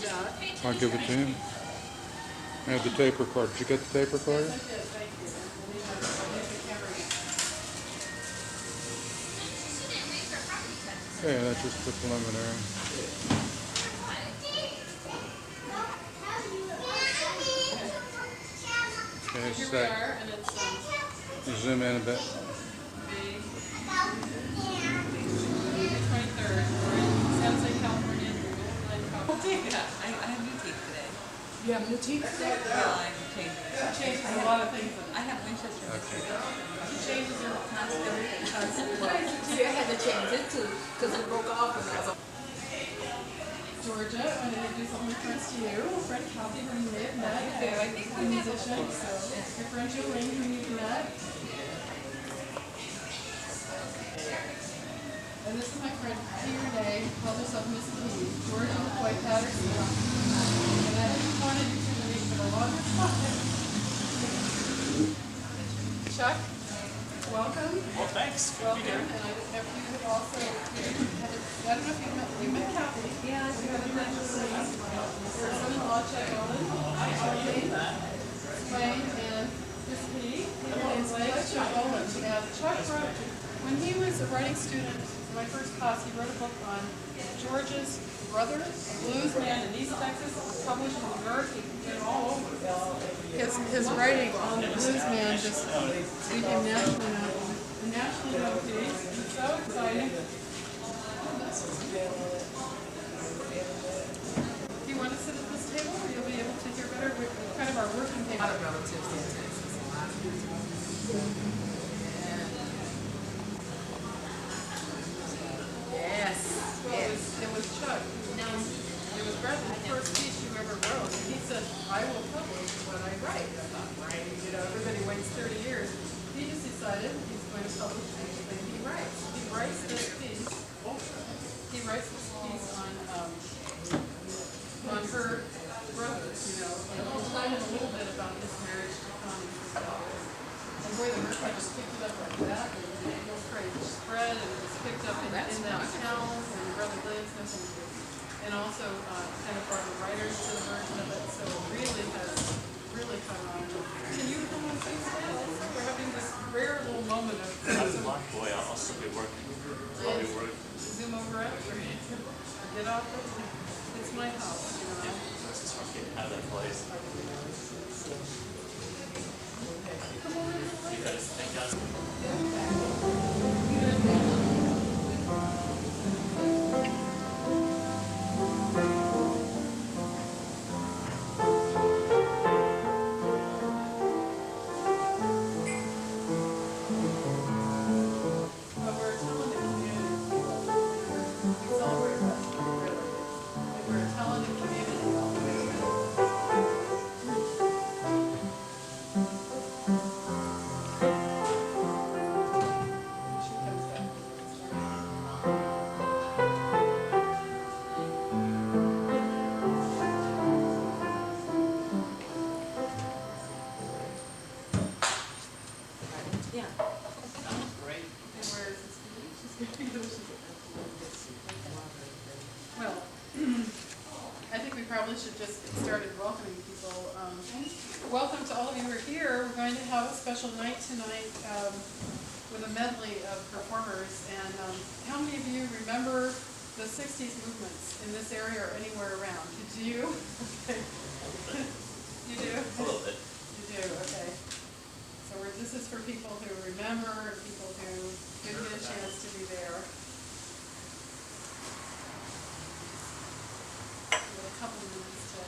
that. I'll give it to him. I have the tape recorder. Did you get the tape recorder? Yes, I did. Thank you. And then I need the camera. Yeah, that's just the preliminary. Okay, Here we set. are, and it's Zoom in a bit. the 23rd. We're in San Jose, California. I'll take that. I have new teeth today. You have new teeth today? Yeah, I'm changing. It changes a lot of things. I have Winchester. Okay. It changes your everything. See, I had to change it too, because it broke off when I was Georgia, I'm going to introduce all my friends to you. A friend Kathryn, who you may have met, a musician. So your friend Jolene, who you've met. And this is my friend Renee, calls herself Miss P, Georgia McCoy Patterson. And I wanted you to meet for the longest time. Chuck, welcome. Well, thanks. Good to be Welcome. here. And I didn't know if you had also, I don't know if you met Kathy. Yeah, you had a friend Jolene. Her son-in-law, Chuck Glen, Wayne, and Miss P. Renee Blake, Chuck Glen. And Chuck wrote, when he was a writing student in my first class, he wrote a book on George's brother, a blues man in East Texas. It was published in New York. He did all over. His writing on the blues man just became nationally known. Nationally known piece. It's so exciting. Do you want to sit at this table, or you'll be able to hear better? We're kind of our working table. a lot of relatives in Texas. Yes. Well, it was Chuck. It was Bradley's first piece you ever wrote. And he said, I will publish what I write. I thought, right, everybody waits 30 years. He just decided he's going to publish anything he writes. He writes this piece. He writes this piece on her brothers, and he'll tell him a little bit about his marriage to Connie. And boy, the merchant just picked it up like that, and it goes crazy. Spread, and it was picked up in that town, and Brother Lynn's nothing to do. And also kind of brought the writers to the version of it, so it really has come on. Can you come on stage today also? We're having this rare little moment of Boy, I'll still be working. I'll be working. zoom over it, or get off it. It's my house, This is from getting out of that place. Come over and play. You guys, thank you guys. But we're telling the community. We celebrate Western really. And we're telling the community. She comes back. Yeah. Great. And where is this? Well, I think we probably should just get started welcoming people. Welcome to all of you who are here. We're going to have a special night tonight with a medley of performers. And how many of you remember the 60s movements in this area or anywhere around? Did you? Okay. You do? A little bit. You do, okay. So this is for people who remember and people who didn't get a chance to be there. We have a couple minutes to.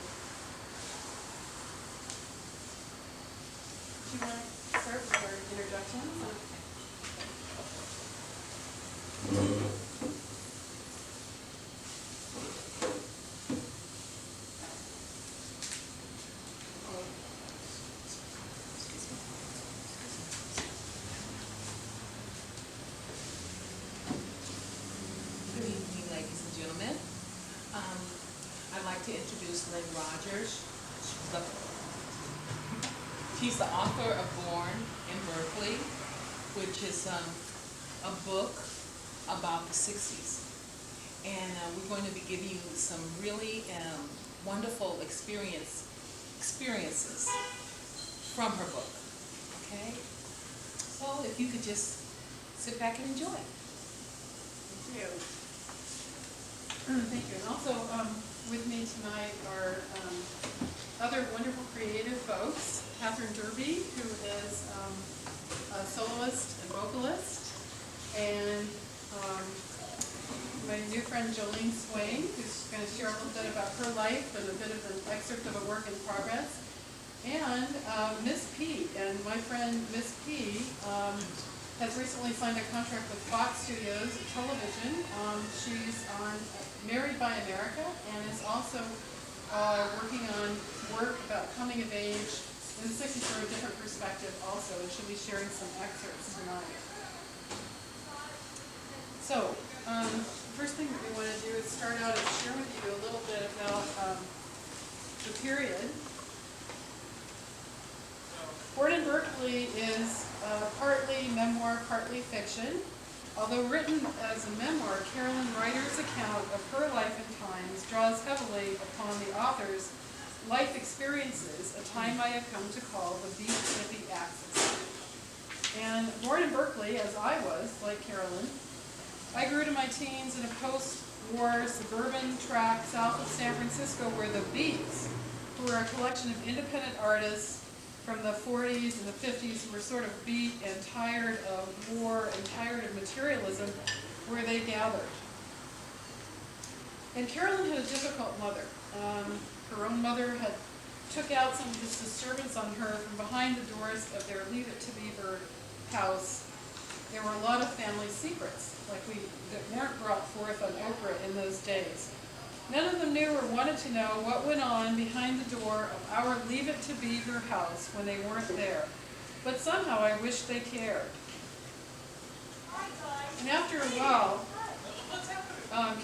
Do you want to start with our introductions? Good evening, ladies and gentlemen. I'd like to introduce Lynn Rogers. She's the author of Born in Berkeley, which is a book about the 60s. And we're going to be giving you some really wonderful experiences from her book, okay? So if you could just sit back and enjoy. Thank you. Thank you. And also with me tonight are other wonderful creative folks. Kathryn, who is a soloist and vocalist, and my new friend Jolene, who's going to share a little bit about her life and a bit of an excerpt of a work in progress, and Miss P. And my friend Miss P. Has recently signed a contract with Fox Studios Television. She's on Married by America and is also working on work about coming of age in the 60s from a different perspective also, and she'll be sharing some excerpts tonight. So, first thing that we want to do is start out and share with you a little bit about the period. Born in Berkeley is partly memoir, partly fiction. Although written as a memoir, Carolyn Ryder's account of her life and times draws heavily upon the author's life experiences, a time I have come to call the beat hippie axis. And born in Berkeley, as I was, like Carolyn, I grew to my teens in a post-war suburban tract south of San Francisco where the Beats, who were a collection of independent artists from the 40s and the 50s who were sort of beat and tired of war and tired of materialism, where they gathered. And Carolyn had a difficult mother. Her own mother had took out some of this disturbance on her from behind the doors of their Leave It to Beaver house. There were a lot of family secrets, that weren't brought forth on Oprah in those days. None of them knew or wanted to know what went on behind the door of our Leave It to Beaver house when they weren't there. But somehow I wished they cared. And after a while,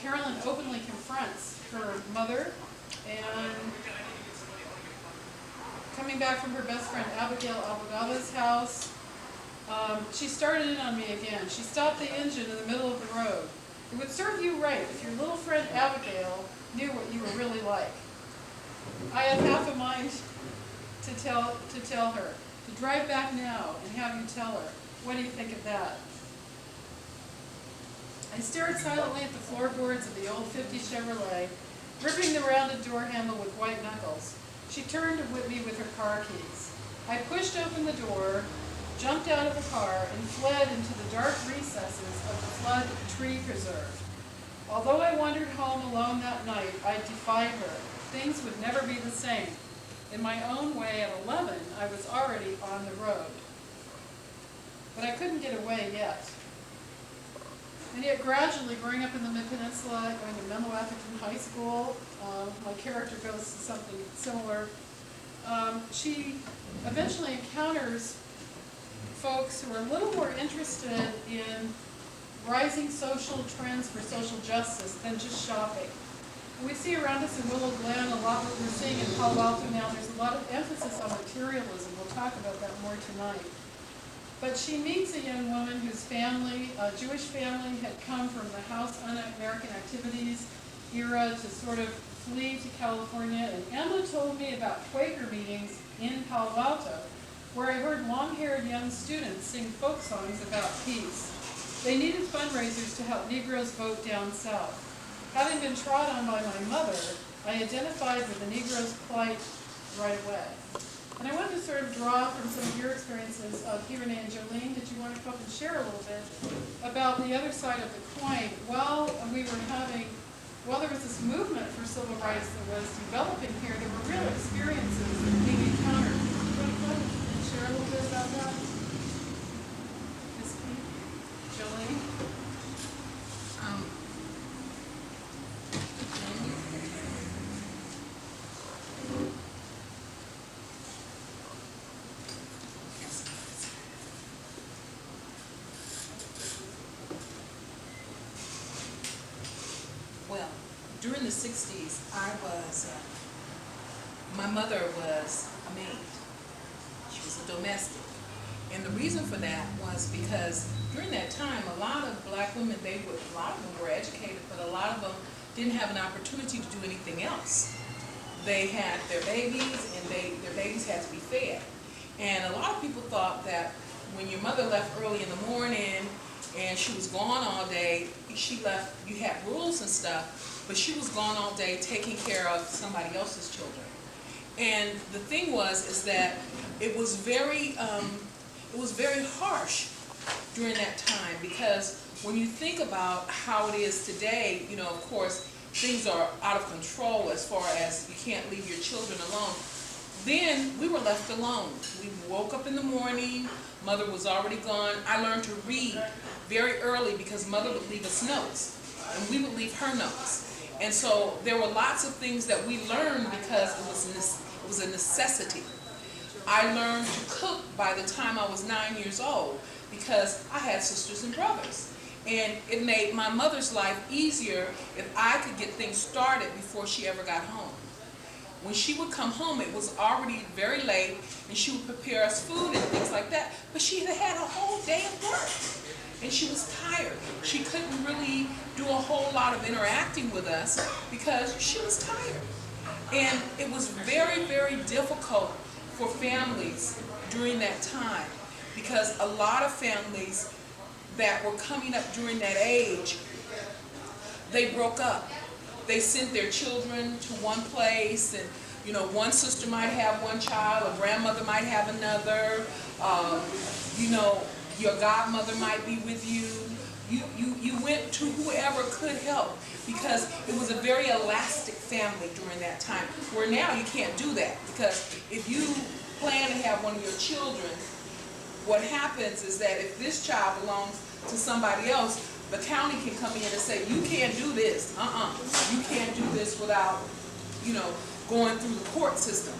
Carolyn openly confronts her mother, and coming back from her best friend Abigail Abogava's house, she started in on me again. She stopped the engine in the middle of the road. It would serve you right if your little friend Abigail knew what you were really like. I had half a mind to tell her, to drive back now and have you tell her. What do you think of that? I stared silently at the floorboards of the old 50 Chevrolet, gripping the rounded door handle with white knuckles. She turned to whip me with her car keys. I pushed open the door, jumped out of the car, and fled into the dark recesses of the flood tree preserve. Although I wandered home alone that night, I defied her. Things would never be the same. In my own way, at 11, I was already on the road. But I couldn't get away yet. And yet gradually, growing up in the Mid-Peninsula, going to Menlo Atherton High School, my character goes to something similar. She eventually encounters folks who are a little more interested in rising social trends for social justice than just shopping. And we see around us in Willow, Glen, a lot what we're seeing in Palo Alto now. There's a lot of emphasis on materialism. We'll talk about that more tonight. But she meets a young woman whose family, a Jewish family, had come from the House Un-American Activities era to sort of flee to California. And Emma told me about Quaker meetings in Palo Alto, where I heard long-haired young students sing folk songs about peace. They needed fundraisers to help Negroes vote down south. Having been trod on by my mother, I identified with the Negroes' plight right away. And I wanted to sort of draw from some of your experiences of Renee and Jolene. Did you want to come up and share a little bit about the other side of the coin? While there was this movement for civil rights that was developing here, there were real experiences being encountered. Do you want to come and share a little bit about that? Ms. P. Jolene? Well, during the 60s, my mother was a maid. She was a domestic. And the reason for that was because during that time, a lot of black women, a lot of them were educated, but a lot of them didn't have an opportunity to do anything else. they had their babies, and their babies had to be fed. And a lot of people thought that when your mother left early in the morning and she was gone all day, she left, you had rules and stuff, but she was gone all day taking care of somebody else's children. And the thing is that it was very harsh during that time, because when you think about how it is today, you know, of course, things are out of control as far as you can't leave your children alone. Then we were left alone. We woke up in the morning, mother was already gone. I learned to read very early because mother would leave us notes, and we would leave her notes. And so there were lots of things that we learned because it was a necessity. I learned to cook by the time I was 9 years old because I had sisters and brothers. And it made my mother's life easier if I could get things started before she ever got home. When she would come home, it was already very late, and she would prepare us food and things like that. But she had a whole day of work, and she was tired. She couldn't really do a whole lot of interacting with us because she was tired. And it was very, very difficult for families during that time, because a lot of families that were coming up during that age, they broke up. They sent their children to one place, and you know, one sister might have one child, a grandmother might have another, you know, your godmother might be with you. You went to whoever could help, because it was a very elastic family during that time, where now you can't do that, because if you plan to have one of your children, what happens is that if this child belongs to somebody else, the county can come in and say, you can't do this, you can't do this without, you know, going through the court system.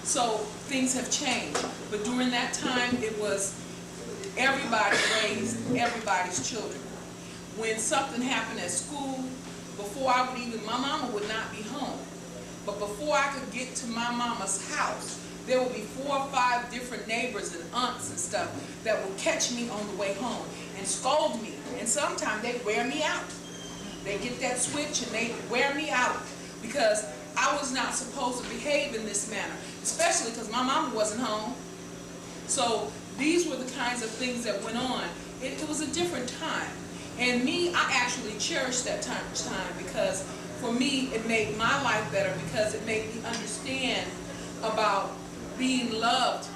So things have changed, but during that time, it was everybody raised everybody's children. When something happened at school, before I would even, my mama would not be home, but before I could get to my mama's house, there would be 4 or 5 different neighbors and aunts and stuff that would catch me on the way home and scold me. And sometimes they'd wear me out. They get that switch and they wear me out because I was not supposed to behave in this manner, especially because my mama wasn't home. So these were the kinds of things that went on. It was a different time. And me, I actually cherished that time because for me, it made my life better, because it made me understand about being loved.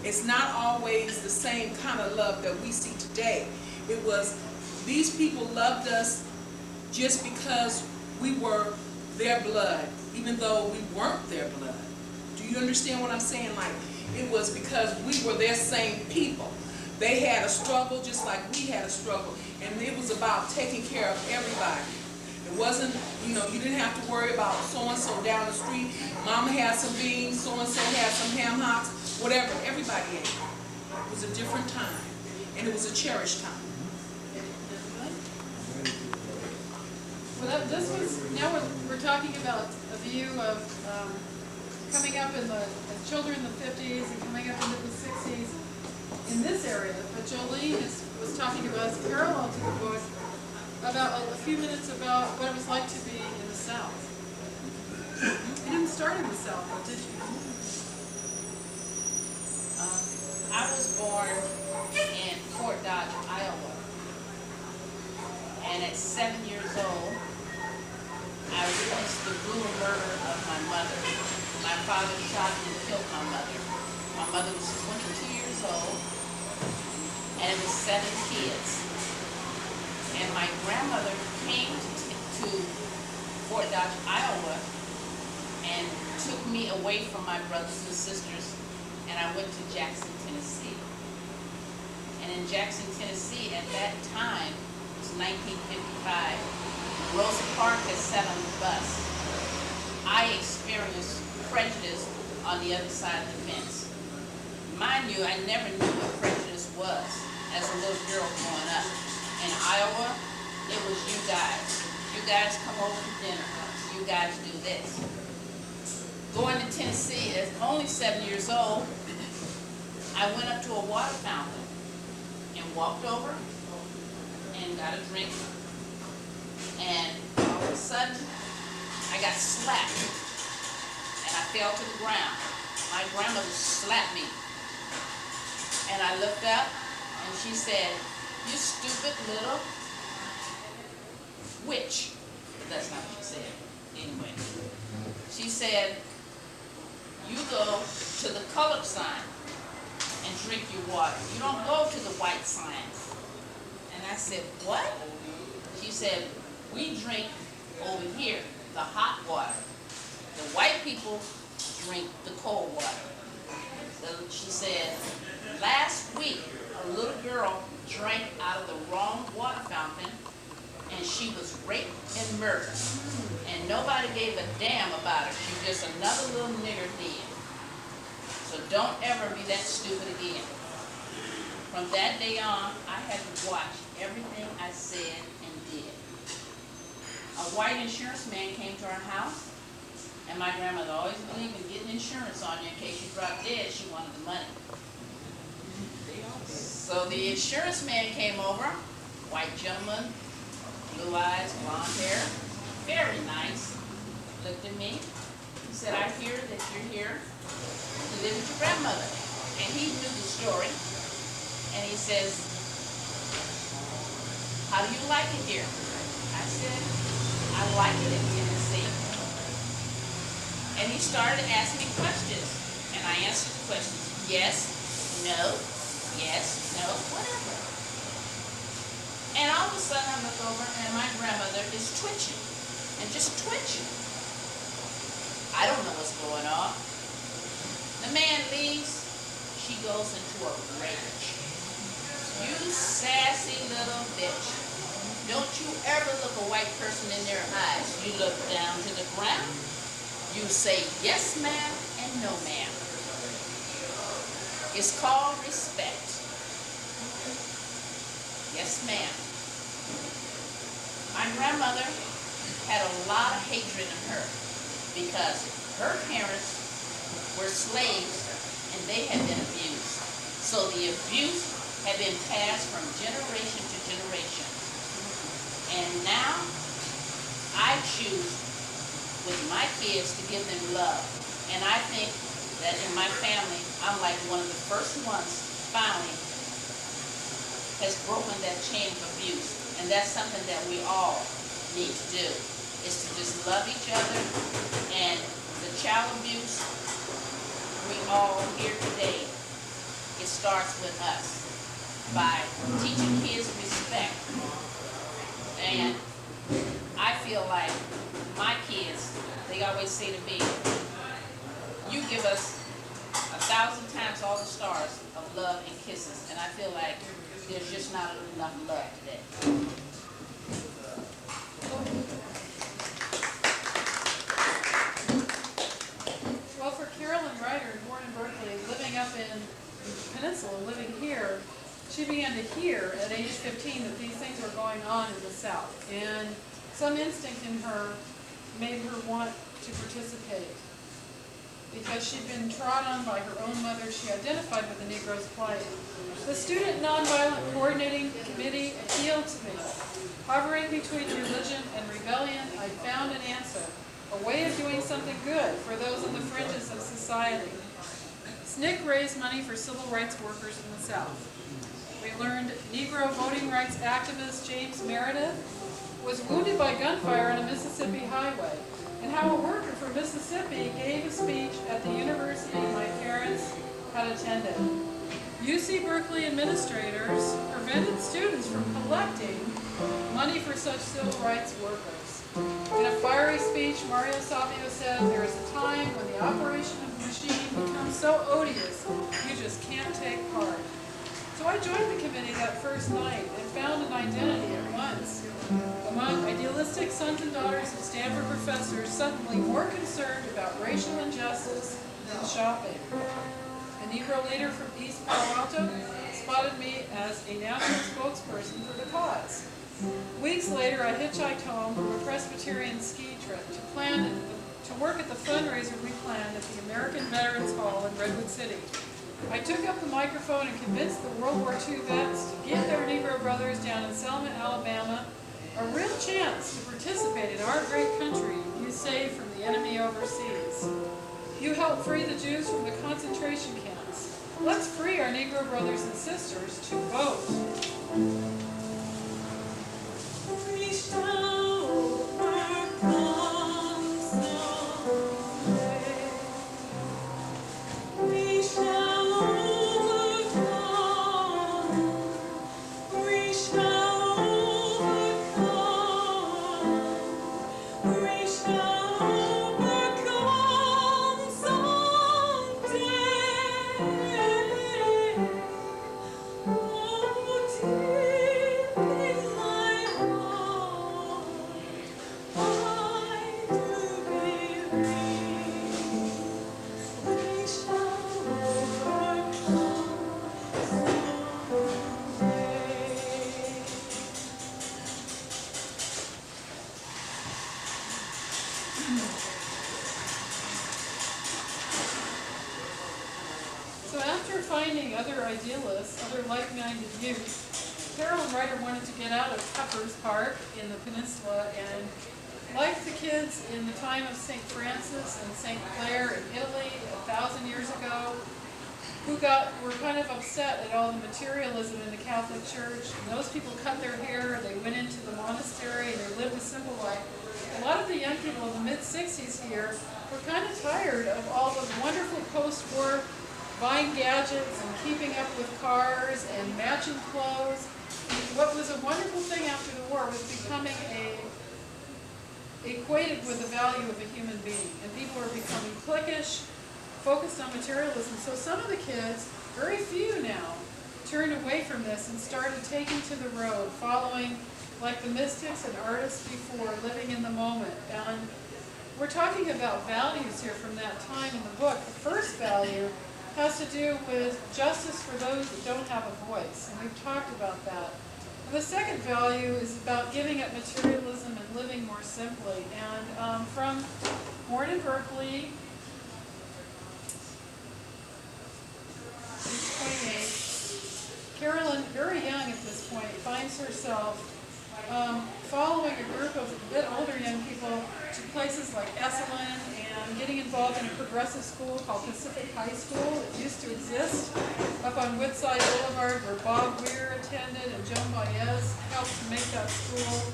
It's not always the same kind of love that we see today. It was, these people loved us just because we were their blood, even though we weren't their blood. Do you understand what I'm saying? Like, it was because we were their same people. They had a struggle just like we had a struggle, and it was about taking care of everybody. It wasn't, you know, you didn't have to worry about so-and-so down the street. Mama had some beans, so-and-so had some ham hocks, whatever. Everybody ate. It was a different time, and it was a cherished time. Well, this was, now we're talking about a view of coming up in the children in the 50s and coming up into the 60s in this area. But Jolene was talking about, parallel to the book, about a few minutes about what it was like to be in the South. You didn't start in the South, though, did you? I was born in Fort Dodge, Iowa. And at 7 years old, I witnessed the brutal murder of my mother. My father shot and killed my mother. My mother was 22 years old, and it was 7 kids. And my grandmother came to Fort Dodge, Iowa, and took me away from my brothers and sisters, and I went to Jackson, Tennessee. And in Jackson, Tennessee, at that time, it was 1955, Rosa Parks had sat on the bus. I experienced prejudice on the other side of the fence. Mind you, I never knew what prejudice was as a little girl growing up. In Iowa, it was you guys. You guys come over for dinner. You guys do this. Going to Tennessee, at only 7 years old, I went up to a water fountain and walked over and got a drink. And all of a sudden, I got slapped. fell to the ground. My grandmother slapped me. And I looked up and she said, "You stupid little witch." But that's not what she said. Anyway, she said, "You go to the colored sign and drink your water. You don't go to the white sign." And I said, "What?" She said, "We drink over here, the hot water. The white people drink the cold water." So she said, "Last week, a little girl drank out of the wrong water fountain, and she was raped and murdered. And nobody gave a damn about her. She's just another little nigger dead. So don't ever be that stupid again." From that day on, I had to watch everything I said and did. A white insurance man came to our house, and my grandmother always believed in getting insurance on you in case you dropped dead. She wanted the money. So the insurance man came over, white gentleman, blue eyes, blonde hair, very nice. Looked at me. He said, "I hear that you're here to live with your grandmother." And he knew the story. And he says, "How do you like it here?" I said, "I like it in Tennessee." And he started asking me questions. And I answered the questions. Yes, no, yes, no, whatever. And all of a sudden I look over and my grandmother is twitching. And just twitching. I don't know what's going on. The man leaves. She goes into a rage. "You sassy little bitch. Don't you ever look a white person in their eyes. You look down to the ground. You say yes, ma'am, and no, ma'am. It's called respect. Yes, ma'am." My grandmother had a lot of hatred in her because her parents were slaves and they had been abused. So the abuse had been passed from generation to generation. And now I choose with my kids to give them love. And I think that in my family, I'm like one of the first ones finally has broken that chain of abuse. And that's something that we all need to do, is to just love each other. And the child abuse, we all here today, it starts with us by teaching kids respect. And I feel like my kids, they always say to me, "You give us 1,000 times all the stars of love and kisses." And I feel like there's just not enough love today. Well, for Carolyn Ryder, born in Berkeley, living up in the peninsula, living here, she began to hear at age 15 that these things were going on in the South. And some instinct in her made her want to participate. Because she'd been trod on by her own mother, she identified with the Negro's plight. The Student Nonviolent Coordinating Committee appealed to me. Hovering between religion and rebellion, I found an answer, a way of doing something good for those on the fringes of society. SNCC raised money for civil rights workers in the South. We learned Negro voting rights activist James Meredith was wounded by gunfire on a Mississippi highway, and how a worker from Mississippi gave a speech at the university my parents had attended. UC Berkeley administrators prevented students from collecting money for such civil rights workers. In a fiery speech, Mario Savio said, "There is a time when the operation of the machine becomes so odious, you just can't take part." So I joined the committee that first night and found an identity at once. Among idealistic sons and daughters of Stanford professors suddenly more concerned about racial injustice than shopping. A Negro leader from East Palo Alto spotted me as a national spokesperson for the cause. Weeks later, I hitchhiked home from a Presbyterian ski trip to work at the fundraiser we planned at the American Veterans Hall in Redwood City. I took up the microphone and convinced the World War II vets to give their Negro brothers down in Selma, Alabama, a real chance to participate in our great country you saved from the enemy overseas. You helped free the Jews from the concentration camps. Let's free our Negro brothers and sisters to vote. We shall overcome someday. We shall overcome. We shall overcome. We shall overcome someday. Oh, deep in my heart, I do believe we shall overcome someday. So after finding other idealists, other like-minded youth, Carolyn Ryder wanted to get out of Pepper's Park in the peninsula and, like the kids in the time of St. Francis and St. Clair in Italy 1,000 years ago, who were kind of upset at all the materialism in the Catholic Church. And those people cut their hair, they went into the monastery, and they lived a simple life. A lot of the young people in the mid-60s here were kind of tired of all the wonderful post-war buying gadgets and keeping up with cars and matching clothes. What was a wonderful thing after the war was becoming equated with the value of a human being. And people were becoming cliquish, focused on materialism. So some of the kids, very few now, turned away from this and started taking to the road, following like the mystics and artists before, living in the moment. And we're talking about values here from that time in the book. The first value has to do with justice for those that don't have a voice, and we've talked about that. And the second value is about giving up materialism and living more simply. And from born in Berkeley, she's 28. Carolyn, very young at this point, finds herself following a group of a bit older young people to places like Esalen and getting involved in a progressive school called Pacific High School. It used to exist up on Woodside Boulevard where Bob Weir attended and Joan Baez helped to make that school.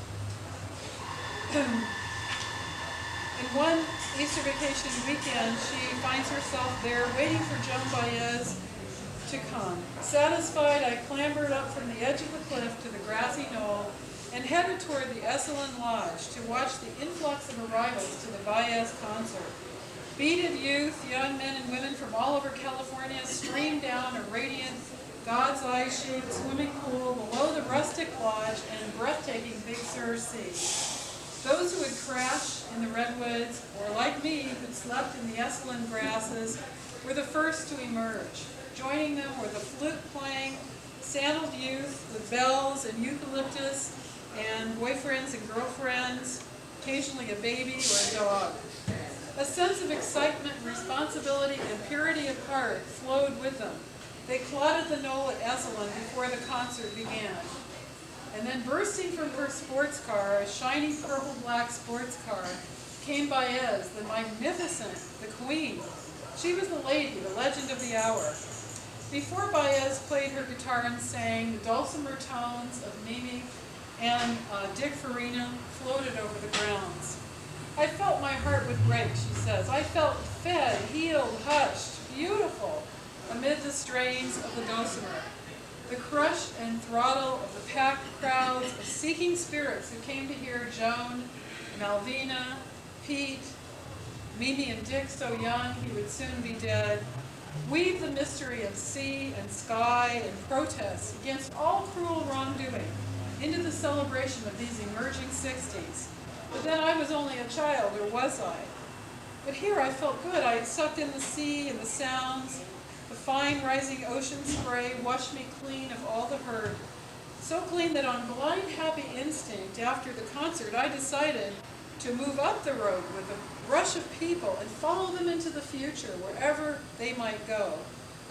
And one Easter vacation weekend, she finds herself there waiting for Joan Baez to come. Satisfied, I clambered up from the edge of the cliff to the grassy knoll and headed toward the Esalen Lodge to watch the influx of arrivals to the Baez concert. Beaded youth, young men and women from all over California streamed down a radiant, God's eye-shaped swimming pool below the rustic lodge and breathtaking Big Sur sea. Those who had crashed in the redwoods, or like me, who'd slept in the Esalen grasses, were the first to emerge. Joining them were the flute-playing, sandaled youth with bells and eucalyptus, and boyfriends and girlfriends, occasionally a baby or a dog. A sense of excitement, responsibility, and purity of heart flowed with them. They clotted the knoll at Esalen before the concert began. And then bursting from her sports car, a shiny purple-black sports car, came Baez, the magnificent, the queen. She was the lady, the legend of the hour. Before Baez played her guitar and sang, the dulcimer tones of Mimi and Dick Farina floated over the grounds. I felt my heart would break, she says. I felt fed, healed, hushed, beautiful, amid the strains of the dulcimer. The crush and throttle of the packed crowds of seeking spirits who came to hear Joan, Malvina, Pete, Mimi and Dick so young he would soon be dead, weave the mystery of sea and sky and protest against all cruel wrongdoing into the celebration of these emerging 60s. But then I was only a child, or was I? But here I felt good. I had sucked in the sea and the sounds. The fine rising ocean spray washed me clean of all the hurt. So clean that on blind happy instinct after the concert, I decided to move up the road with a rush of people and follow them into the future, wherever they might go.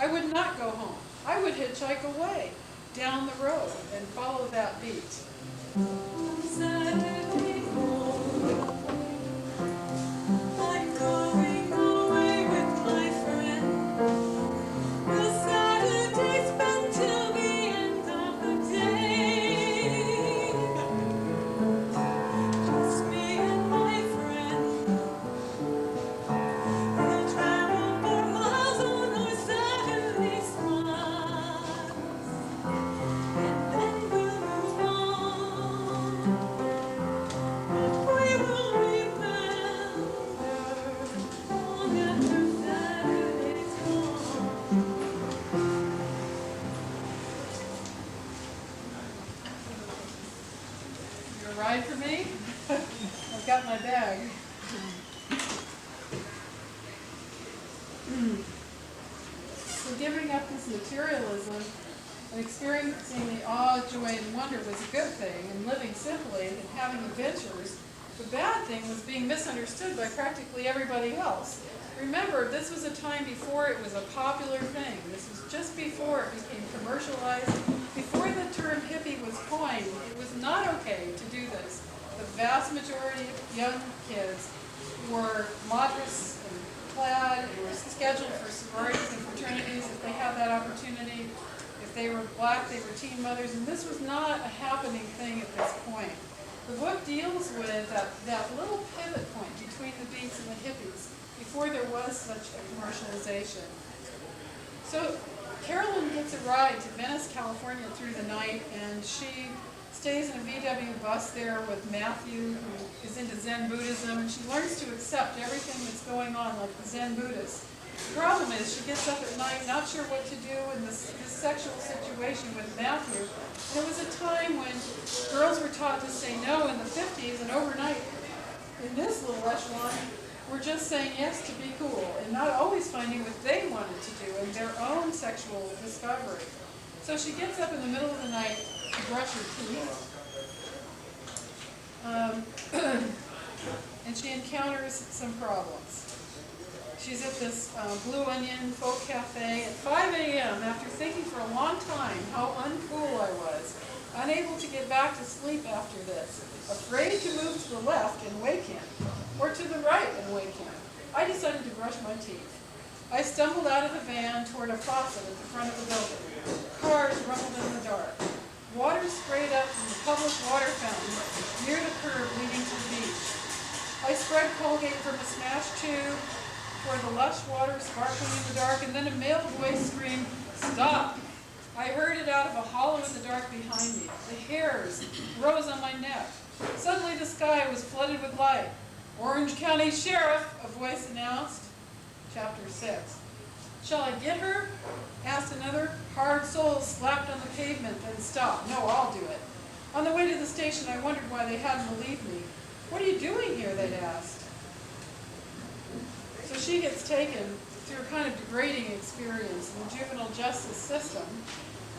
I would not go home. I would hitchhike away down the road and follow that beat. I'm going away with So giving up this materialism and experiencing the awe, joy, and wonder was a good thing, and living simply and having adventures. The bad thing was being misunderstood by practically everybody else. Remember, this was a time before it was a popular thing. This was just before it became commercialized. Before the term hippie was coined, it was not okay to do this. The vast majority of young kids were modest and clad, and were scheduled for sororities and fraternities if they had that opportunity. If they were black, they were teen mothers, and this was not a happening thing at this point. The book deals with that little pivot point between the beats and the hippies, before there was such a commercialization. So Carolyn gets a ride to Venice, California through the night, and she stays in a VW bus there with Matthew, who is into Zen Buddhism, and she learns to accept everything that's going on like the Zen Buddhists. The problem is she gets up at night not sure what to do in this sexual situation with Matthew. And it was a time when girls were taught to say no in the 50s, and overnight in this little echelon were just saying yes to be cool and not always finding what they wanted to do in their own sexual discovery. So she gets up in the middle of the night to brush her teeth, and she encounters some problems. She's at this Blue Onion Folk Cafe at 5 a.m. after thinking for a long time how uncool I was, unable to get back to sleep after this, afraid to move to the left and wake him, or to the right and wake him. I decided to brush my teeth. I stumbled out of the van toward a faucet at the front of the building. Cars rumbled in the dark. Water sprayed up from the public water fountain near the curb leading to the beach. I spread Colgate from a smashed tube toward the lush water sparkling in the dark, and then a male voice screamed, "Stop!" I heard it out of a hollow in the dark behind me. The hairs rose on my neck. Suddenly the sky was flooded with light. "Orange County Sheriff," a voice announced. Chapter 6. "Shall I get her?" asked another. Hard soles slapped on the pavement, then stopped. "No, I'll do it." On the way to the station, I wondered why they hadn't believed me. "What are you doing here?" they'd asked. So she gets taken through a kind of degrading experience in the juvenile justice system.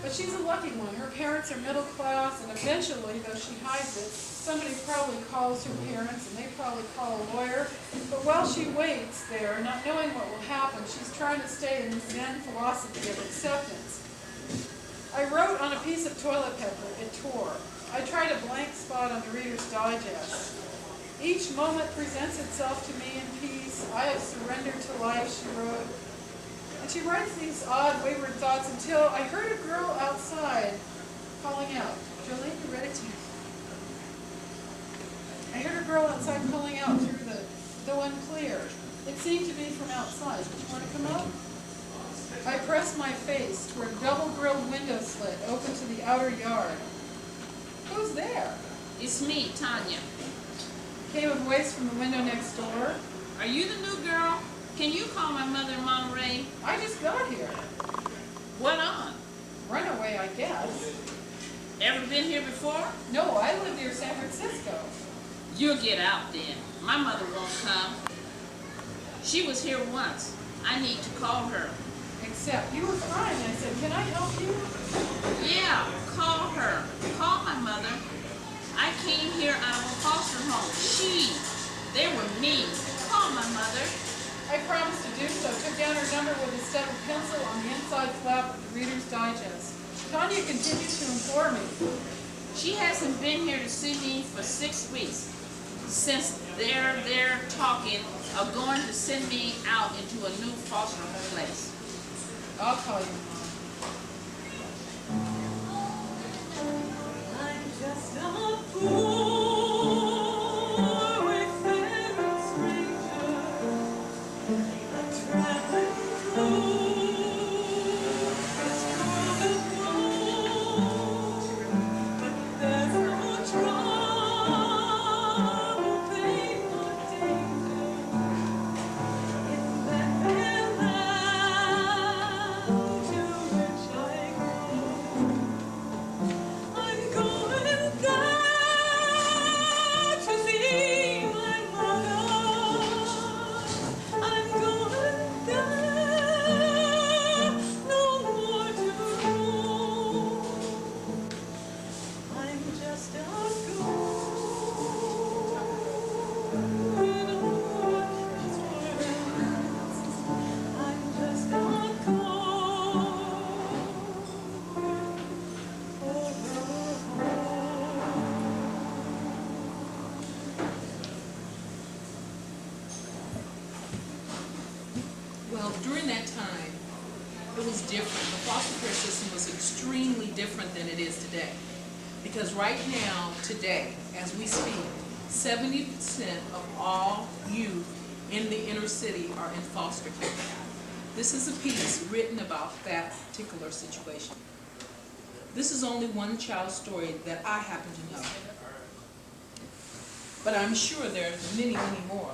But she's a lucky one. Her parents are middle class, and eventually, though she hides it, somebody probably calls her parents, and they probably call a lawyer. But while she waits there, not knowing what will happen, she's trying to stay in the Zen philosophy of acceptance. I wrote on a piece of toilet paper. It tore. I tried a blank spot on the Reader's Digest. "Each moment presents itself to me in peace. I have surrendered to life," she wrote. And she writes these odd, wayward thoughts until I heard a girl outside calling out. "Jolene, you ready to?" I heard a girl outside calling out through though unclear. It seemed to be from outside. "Did you want to come out?" I pressed my face toward a double-grilled window slit open to the outer yard. "Who's there?" It's me, Tanya. Came a voice from the window next door. Are you the new girl? Can you call my mother in Monterey? "I just got here." What on? "Runaway, I guess." Ever been here before? "No, I live near San Francisco." You'll get out then. My mother won't come. She was here once. I need to call her. "Except you were crying." I said, "Can I help you?" Yeah, call her. Call my mother. I came here out of a foster home. They were mean. Call my mother. I promised to do so, took down her number with a stub of pencil on the inside flap of the Reader's Digest. Tanya continued to implore me. She hasn't been here to see me for 6 weeks. Since they're talking of going to send me out into a new foster home place. "I'll call you, Mom." I'm just a poor wayfaring stranger, a traveling through this world of woe. But there's no trouble, pain, or danger in that fair land to which I go. I'm going there to see my mother. I'm going there during that time, it was different. The foster care system was extremely different than it is today. Because right now, today, as we speak, 70% of all youth in the inner city are in foster care. This is a piece written about that particular situation. This is only one child's story that I happen to know. But I'm sure there are many, many more.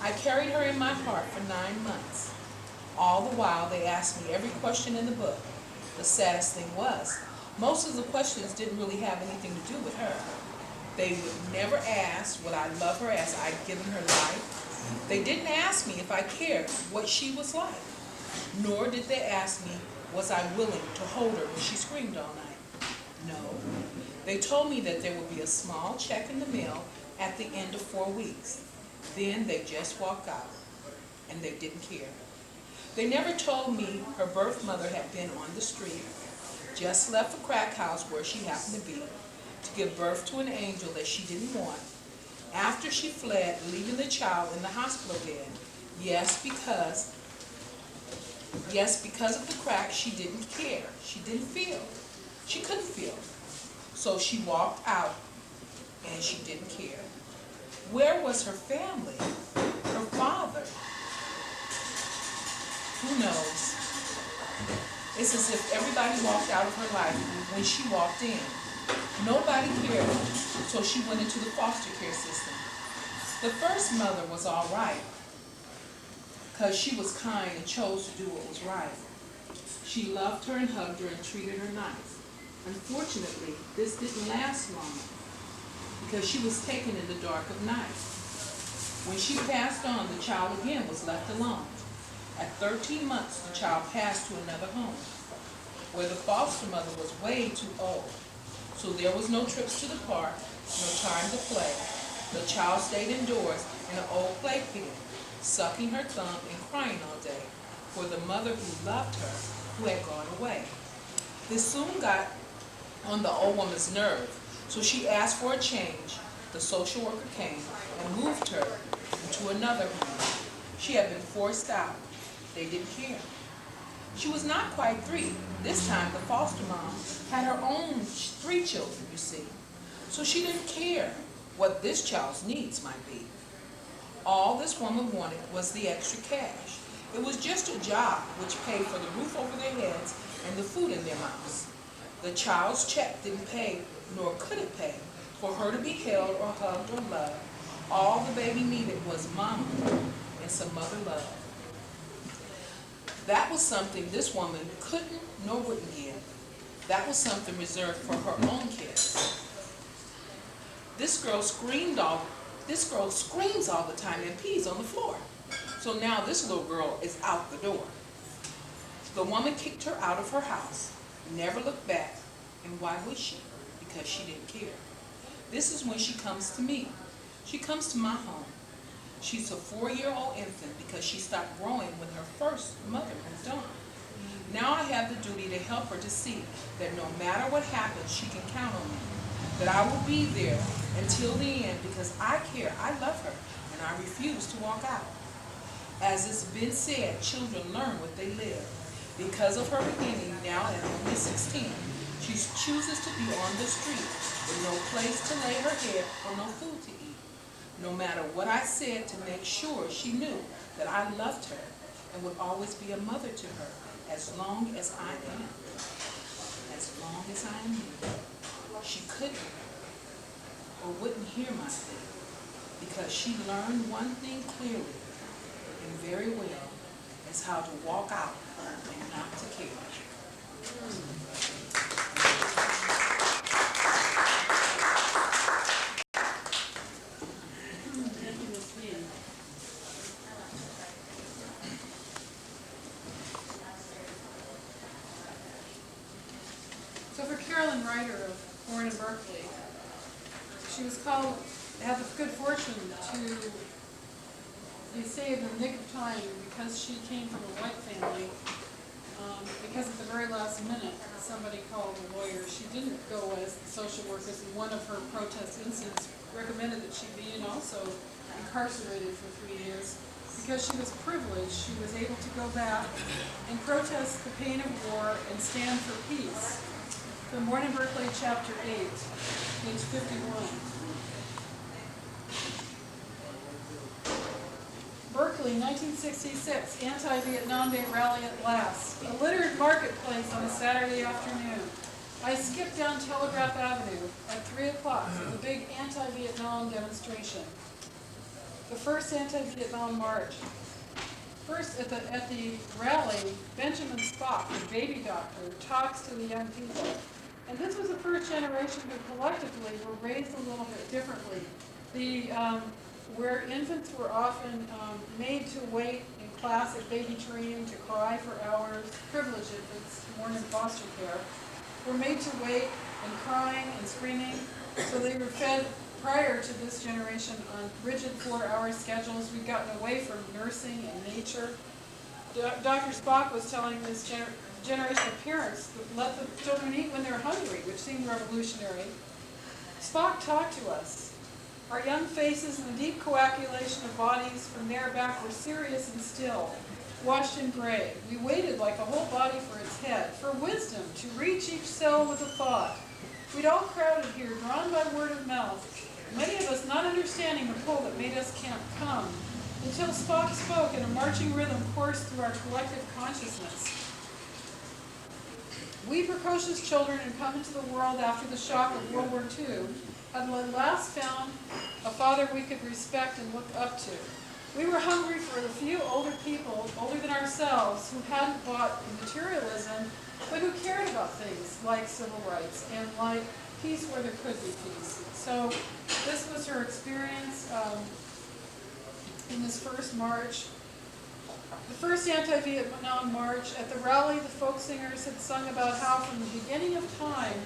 I carried her in my heart for 9 months. All the while, they asked me every question in the book. The saddest thing was, most of the questions didn't really have anything to do with her. They would never ask would I love her as I'd given her life. They didn't ask me if I cared what she was like. Nor did they ask me was I willing to hold her when she screamed all night. No. They told me that there would be a small check in the mail at the end of 4 weeks. Then they just walked out, and they didn't care. They never told me her birth mother had been on the street, just left a crack house where she happened to be, to give birth to an angel that she didn't want. After she fled, leaving the child in the hospital bed, yes, because of the crack, she didn't care. She didn't feel. She couldn't feel. So she walked out, and she didn't care. Where was her family? Her father? Who knows? It's as if everybody walked out of her life when she walked in. Nobody cared, so she went into the foster care system. The first mother was all right, because she was kind and chose to do what was right. She loved her and hugged her and treated her nice. Unfortunately, this didn't last long, because she was taken in the dark of night. When she passed on, the child again was left alone. At 13 months, the child passed to another home, where the foster mother was way too old. So there was no trips to the park, no time to play. The child stayed indoors in an old playpen, sucking her thumb and crying all day for the mother who loved her, who had gone away. This soon got on the old woman's nerve, so she asked for a change. The social worker came and moved her into another home. She had been forced out. They didn't care. She was not quite 3. This time the foster mom had her own 3 children, you see. So she didn't care what this child's needs might be. All this woman wanted was the extra cash. It was just a job which paid for the roof over their heads and the food in their mouths. The child's check didn't pay, nor could it pay, for her to be held or hugged or loved. All the baby needed was mama and some mother love. That was something this woman couldn't nor wouldn't give. That was something reserved for her own kids. This girl screams all the time and pees on the floor. So now this little girl is out the door. The woman kicked her out of her house, never looked back, and why would she? Because she didn't care. This is when she comes to me. She comes to my home. She's a 4-year-old infant because she stopped growing when her first mother moved on. Now I have the duty to help her to see that no matter what happens, she can count on me. That I will be there until the end because I care, I love her, and I refuse to walk out. As it's been said, children learn what they live. Because of her beginning, now at only 16, she chooses to be on the street with no place to lay her head or no food to eat. No matter what I said to make sure she knew that I loved her and would always be a mother to her as long as I am. As long as I am here. She couldn't or wouldn't hear my plea because she learned one thing clearly and very well is how to walk out and not to care. So for Carolyn Ryder, born in Berkeley, she was called, had the good fortune to be saved in the nick of time because she came from a white family. Because at the very last minute, somebody called a lawyer. She didn't go as the social workers, and one of her protest incidents recommended that she be also incarcerated for 3 years. because she was privileged, she was able to go back and protest the pain of war and stand for peace. From Born in Berkeley, chapter 8, page 51. Berkeley, 1966, anti-Vietnam Day rally at last. A littered marketplace on a Saturday afternoon. I skipped down Telegraph Avenue at 3 o'clock for the big anti-Vietnam demonstration. The first anti-Vietnam march. First, at the rally, Benjamin Spock, the baby doctor, talks to the young people. And this was the first generation who collectively were raised a little bit differently. Where infants were often made to wait in class at baby dream, to cry for hours, privileged infants born in foster care, were made to wait and crying and screaming. So they were fed prior to this generation on rigid 4-hour schedules. We'd gotten away from nursing and nature. Dr. Spock was telling this generation of parents to let the children eat when they're hungry, which seemed revolutionary. Spock talked to us. Our young faces and the deep coagulation of bodies from there back were serious and still, washed in gray. We waited like a whole body for its head, for wisdom to reach each cell with a thought. We'd all crowded here, drawn by word of mouth, many of us not understanding the pull that made us come, until Spock spoke and a marching rhythm coursed through our collective consciousness. We precocious children who come into the world after the shock of World War II had at last found a father we could respect and look up to. We were hungry for the few older people, older than ourselves, who hadn't bought materialism, but who cared about things like civil rights and like peace where there could be peace. So this was her experience in this first march. The first anti-Vietnam march. At the rally, the folk singers had sung about how from the beginning of time,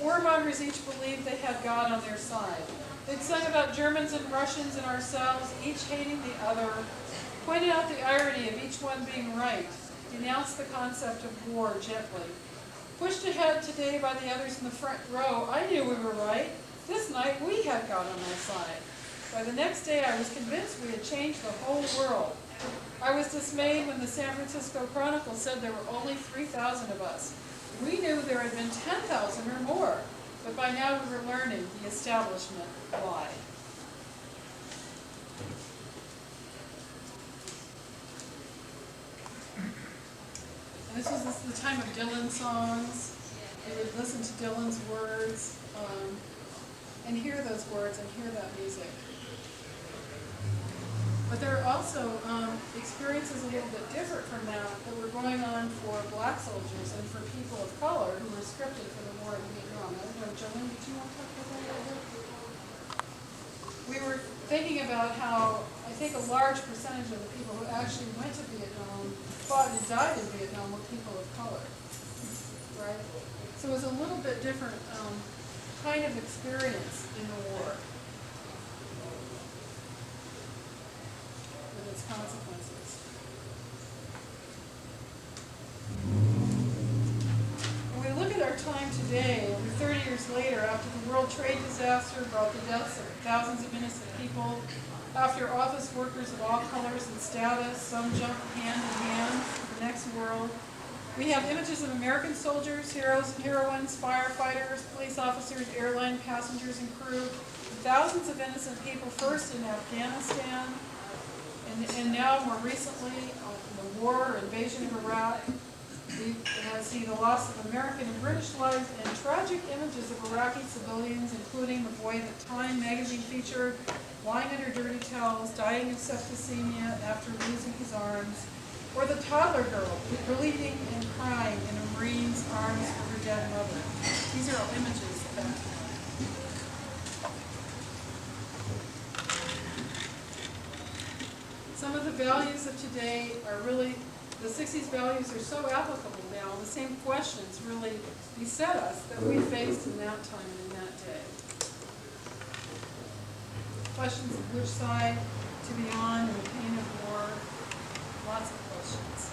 warmongers each believed they had God on their side. They'd sung about Germans and Russians and ourselves, each hating the other, pointed out the irony of each one being right, denounced the concept of war gently. Pushed ahead today by the others in the front row, I knew we were right. This night we had God on our side. By the next day I was convinced we had changed the whole world. I was dismayed when the San Francisco Chronicle said there were only 3,000 of us. We knew there had been 10,000 or more, but by now we were learning the establishment lied. And this was the time of Dylan songs. We would listen to Dylan's words and hear those words and hear that music. But there are also experiences a little bit different from that were going on for black soldiers and for people of color who were scripted for the war in Vietnam. I don't know, Jolene, did you want to talk about that a little bit? We were thinking about how I think a large percentage of the people who actually went to Vietnam, fought and died in Vietnam, were people of color, right? So it was a little bit different kind of experience in the war. Its consequences. When we look at our time today, over 30 years later, after the World Trade disaster brought the deaths of thousands of innocent people, after office workers of all colors and status, some jumped hand in hand for the next world, we have images of American soldiers, heroes and heroines, firefighters, police officers, airline passengers and crew, thousands of innocent people, first in Afghanistan, and now, more recently, the war, invasion of Iraq. We see the loss of American and British lives and tragic images of Iraqi civilians, including the boy that Time magazine featured lying under dirty towels, dying of septicemia after losing his arms, or the toddler girl bleeding and crying in a Marine's arms for her dead mother. These are all images of that time. Some of the values of today are really, the 60s values are so applicable now. The same questions really beset us that we faced in that time and in that day. Questions of which side to be on in the pain of war. Lots of questions.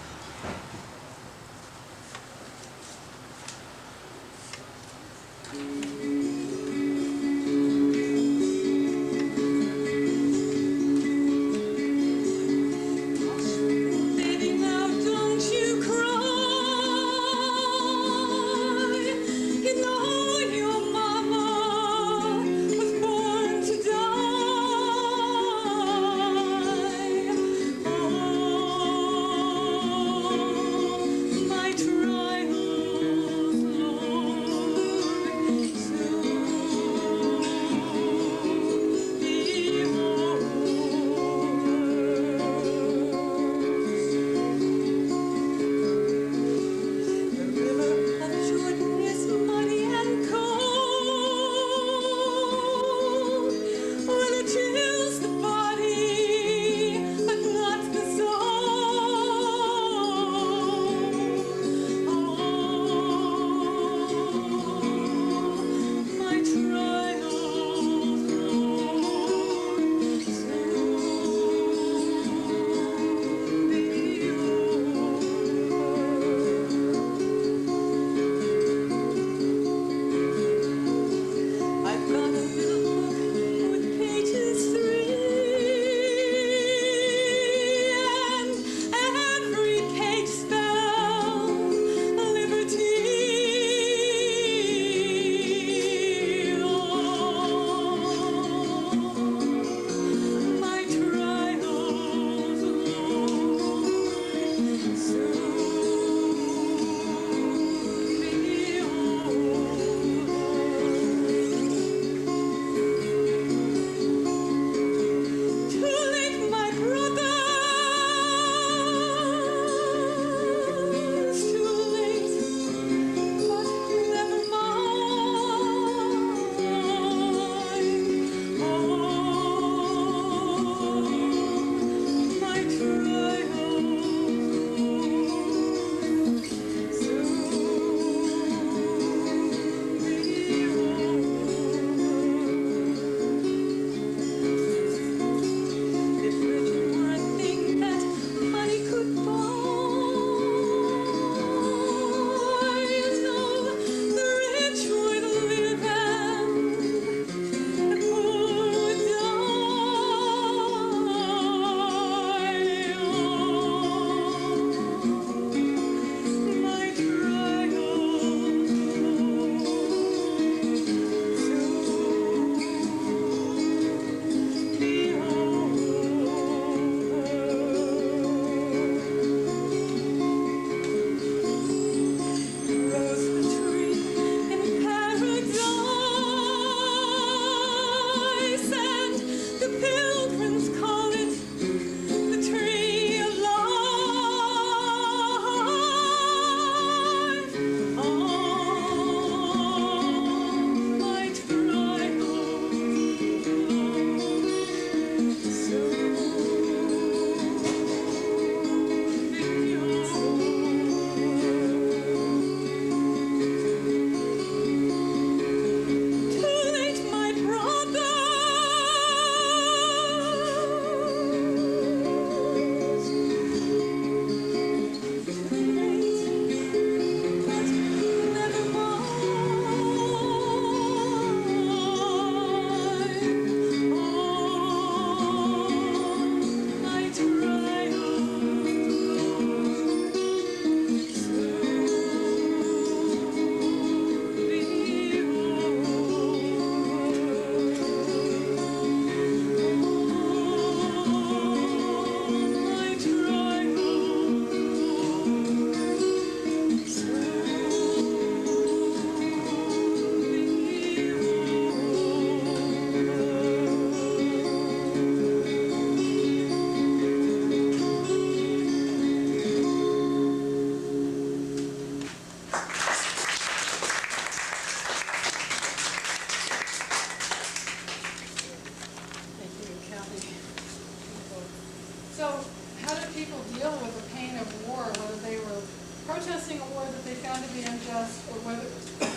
found to be unjust, or whether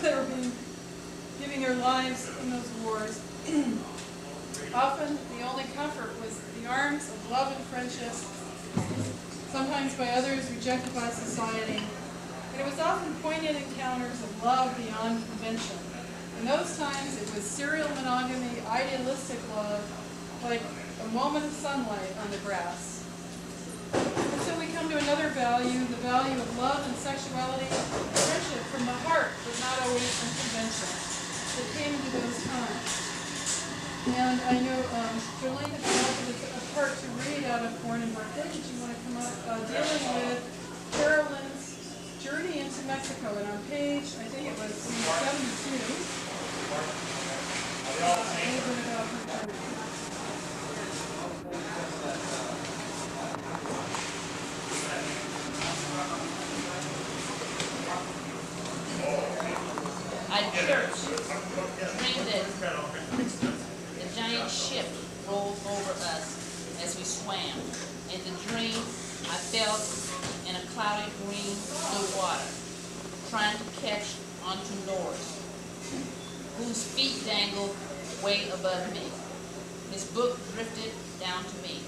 they were giving their lives in those wars. Often the only comfort was the arms of love and friendship, sometimes by others rejected by society. And it was often poignant encounters of love beyond convention. In those times it was serial monogamy, idealistic love, like a moment of sunlight on the grass. And so we come to another value, the value of love and sexuality, friendship from the heart, but not always from convention, that came into those times. And I know Jolene had selected a part to read out of Born in Berkeley. Did you want to come up dealing with Carolyn's journey into Mexico? And on page, I think it was 72, a little bit about her journey. I church dreamed that the giant ship rolled over us as we swam. In the dream, I felt in a cloudy green blue water, trying to catch onto Norris, whose feet dangled way above me. His book drifted down to me.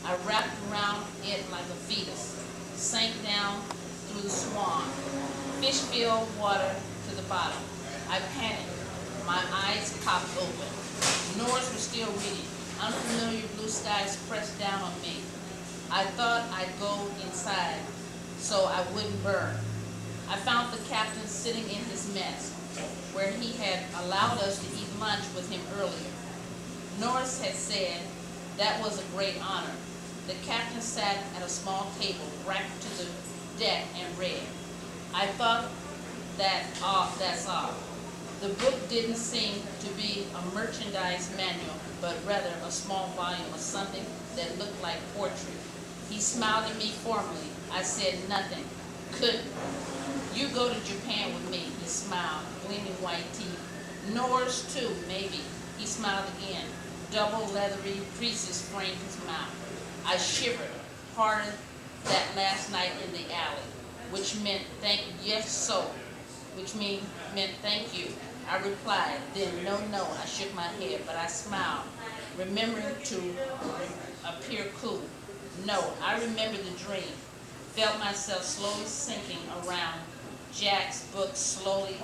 I wrapped around it like a fetus, sank down through the swan, fish-filled water to the bottom. I panicked. My eyes popped open. Norris was still reading. Unfamiliar blue skies pressed down on me. I thought I'd go inside so I wouldn't burn. I found the captain sitting in his mess, where he had allowed us to eat lunch with him earlier. Norris had said that was a great honor. The captain sat at a small table wrapped to the deck and read. I thought that's all. The book didn't seem to be a merchandise manual, but rather a small volume of something that looked like poetry. He smiled at me formally. I said nothing. Couldn't. You go to Japan with me, he smiled, gleaming white teeth. Norris too, maybe. He smiled again. Double leathery creases framed his mouth. I shivered harder that last night in the alley, which meant thank you. I replied, then no, I shook my head, but I smiled, remembering to appear cool. No, I remember the dream, felt myself slowly sinking around Jack's book, slowly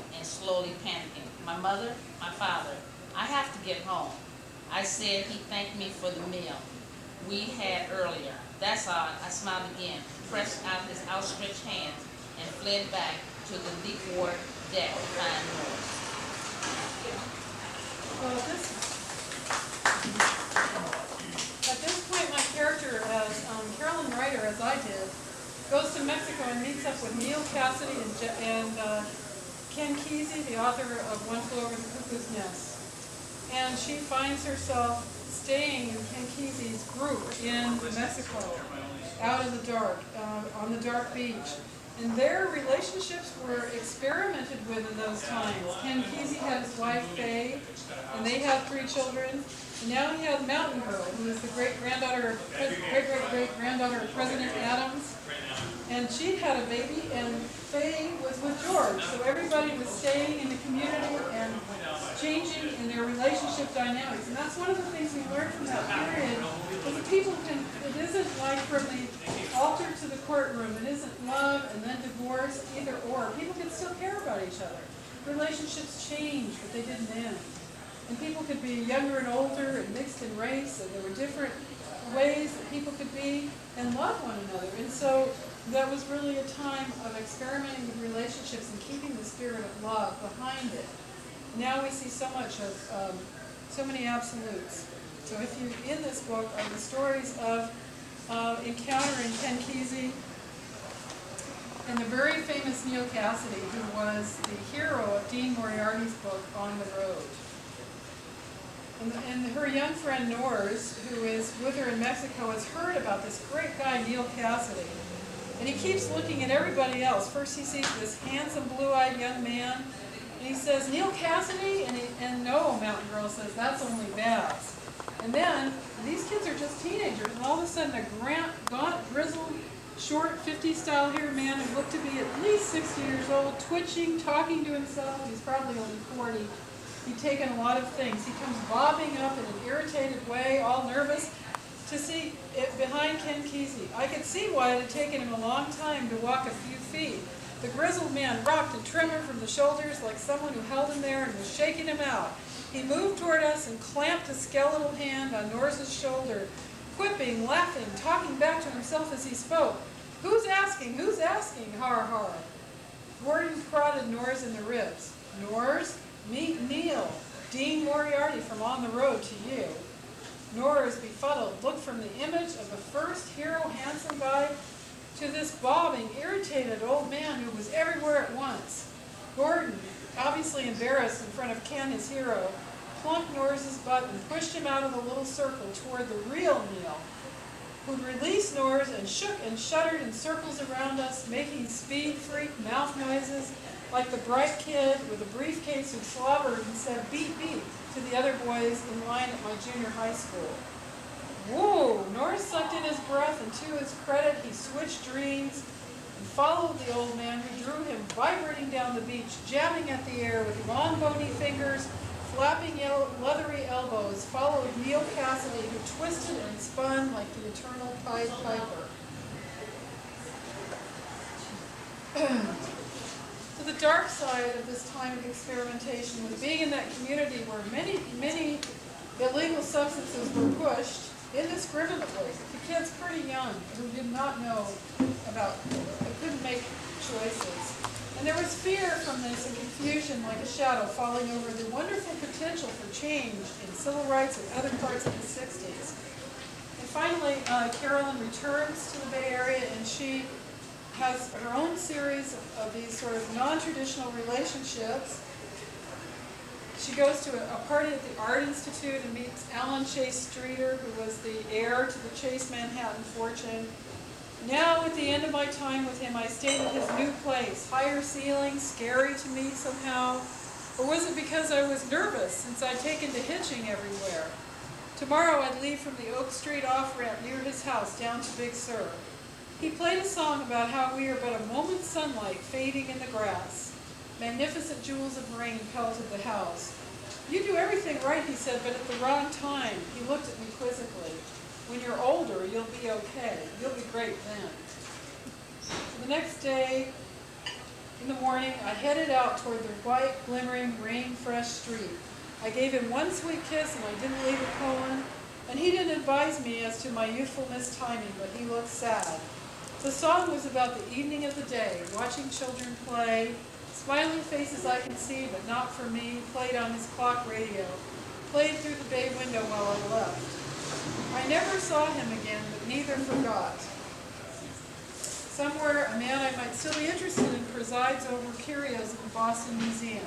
panicking. My mother, my father, I have to get home. I said he thanked me for the meal we had earlier. That's all. I smiled again, pressed out his outstretched hands, and fled back to the leapboard deck to find Norris. Well, at this point, my character, as Carolyn Ryder, as I did, goes to Mexico and meets up with Neil Cassidy and Ken Kesey, the author of One Flew Over the Cuckoo's Nest. And she finds herself staying in Ken Kesey's group in Mexico, out in the dark, on the dark beach. And their relationships were experimented with in those times. Ken Kesey had his wife, Faye, and they had 3 children. And now he has Mountain Girl, who is the great-granddaughter of President Adams. And she had a baby, and Faye was with George. So everybody was staying in the community and changing in their relationship dynamics. And that's one of the things we learned from that period, is that people it isn't like from the altar to the courtroom. It isn't love and then divorce, either or. People can still care about each other. Relationships change, but they didn't end. And people could be younger and older and mixed in race, and there were different ways that people could be and love one another. And so that was really a time of experimenting with relationships and keeping the spirit of love behind it. Now we see so much of, so many absolutes. So if you, in this book are the stories of encountering Ken Kesey and the very famous Neil Cassidy, who was the hero of Dean Moriarty's book, On the Road. And her young friend Norris, who is with her in Mexico, has heard about this great guy, Neil Cassidy. And he keeps looking at everybody else. First he sees this handsome, blue-eyed young man, and he says, Neil Cassidy? And no, Mountain Girl says, that's only Babs. And then, these kids are just teenagers, and all of a sudden a gaunt, grizzled short 50s style hair man who looked to be at least 60 years old, twitching, talking to himself. He's probably only 40. He'd taken a lot of things. He comes bobbing up in an irritated way, all nervous, to see it behind Ken Kesey. I could see why it had taken him a long time to walk a few feet. The grizzled man rocked and trembled from the shoulders like someone who held him there and was shaking him out. He moved toward us and clamped a skeletal hand on Norris's shoulder, quipping, laughing, talking back to himself as he spoke. Who's asking? Who's asking? Har har. Gordon prodded Norris in the ribs. Norris, meet Neil, Dean Moriarty from On the Road to You. Norris, befuddled, looked from the image of the first hero, handsome guy, to this bobbing, irritated old man who was everywhere at once. Gordon, obviously embarrassed in front of Ken, his hero, plunked Norris's butt and pushed him out of the little circle toward the real Neil, who'd released Norris and shook and shuddered in circles around us, making speed freak mouth noises like the bright kid with a briefcase who slobbered and said beep beep to the other boys in line at my junior high school. Whoa! Norris sucked in his breath, and to his credit, he switched dreams and followed the old man who drew him vibrating down the beach, jabbing at the air with long bony fingers, flapping leathery elbows, followed Neil Cassidy, who twisted and spun like the eternal Pied Piper. So the dark side of this time of experimentation was being in that community where many illegal substances were pushed indiscriminately to kids pretty young who did not know about, who couldn't make choices. And there was fear from this and confusion like a shadow falling over the wonderful potential for change in civil rights and other parts of the 60s. And finally, Carolyn returns to the Bay Area, and she has her own series of these sort of non-traditional relationships. She goes to a party at the Art Institute and meets Alan Chase Streeter, who was the heir to the Chase Manhattan fortune. Now, at the end of my time with him, I stayed at his new place, higher ceilings, scary to me somehow. Or was it because I was nervous since I'd taken to hitching everywhere? Tomorrow I'd leave from the Oak Street off-ramp near his house down to Big Sur. He played a song about how we are but a moment's sunlight fading in the grass. Magnificent jewels of rain pelted the house. You do everything right, he said, but at the wrong time. He looked at me quizzically. When you're older, you'll be okay. You'll be great then. So the next day, in the morning, I headed out toward the white, glimmering, rain-fresh street. I gave him one sweet kiss, and I didn't leave a Cohen. And he didn't advise me as to my youthful mistiming, but he looked sad. The song was about the evening of the day, watching children play, smiling faces I could see, but not for me, played on his clock radio, played through the bay window while I left. I never saw him again, but neither forgot. Somewhere, a man I might still be interested in presides over curios at the Boston Museum.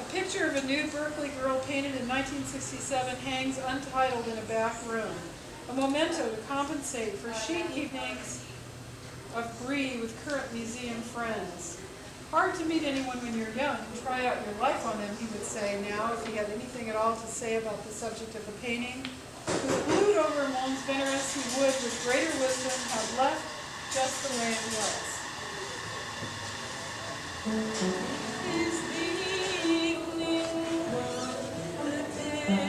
A picture of a nude Berkeley girl painted in 1967 hangs untitled in a back room, a memento to compensate for sheet evenings of brie with current museum friends. Hard to meet anyone when you're young and try out your life on them, he would say now, if he had anything at all to say about the subject of the painting. Who glued over Mons Veneris, who would, with greater wisdom, have left just the way it was. Is the evening one the day?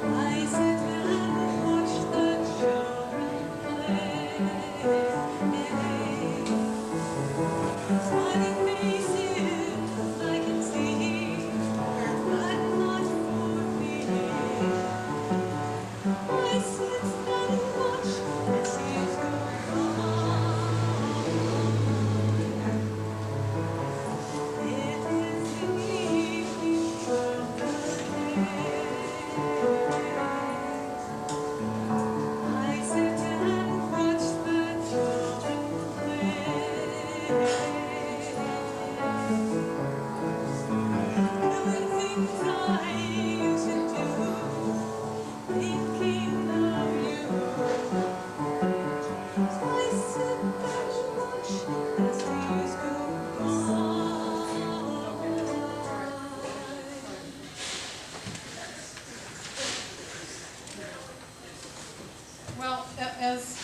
I sit and watch the children play. Smiling faces I can see, but not for me. I sit and watch the seas go by. as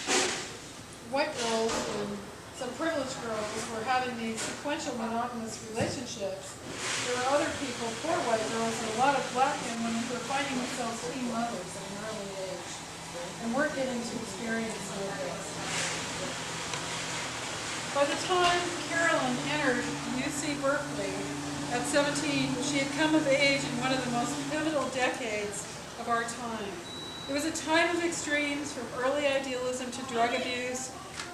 white girls and some privileged girls were having these sequential monogamous relationships, there were other people, poor white girls, and a lot of black young women who were finding themselves teen mothers at an early age and weren't getting to experience some of this. By the time Carolyn entered UC Berkeley at 17, she had come of age in one of the most pivotal decades of our time. It was a time of extremes, from early idealism to drug abuse,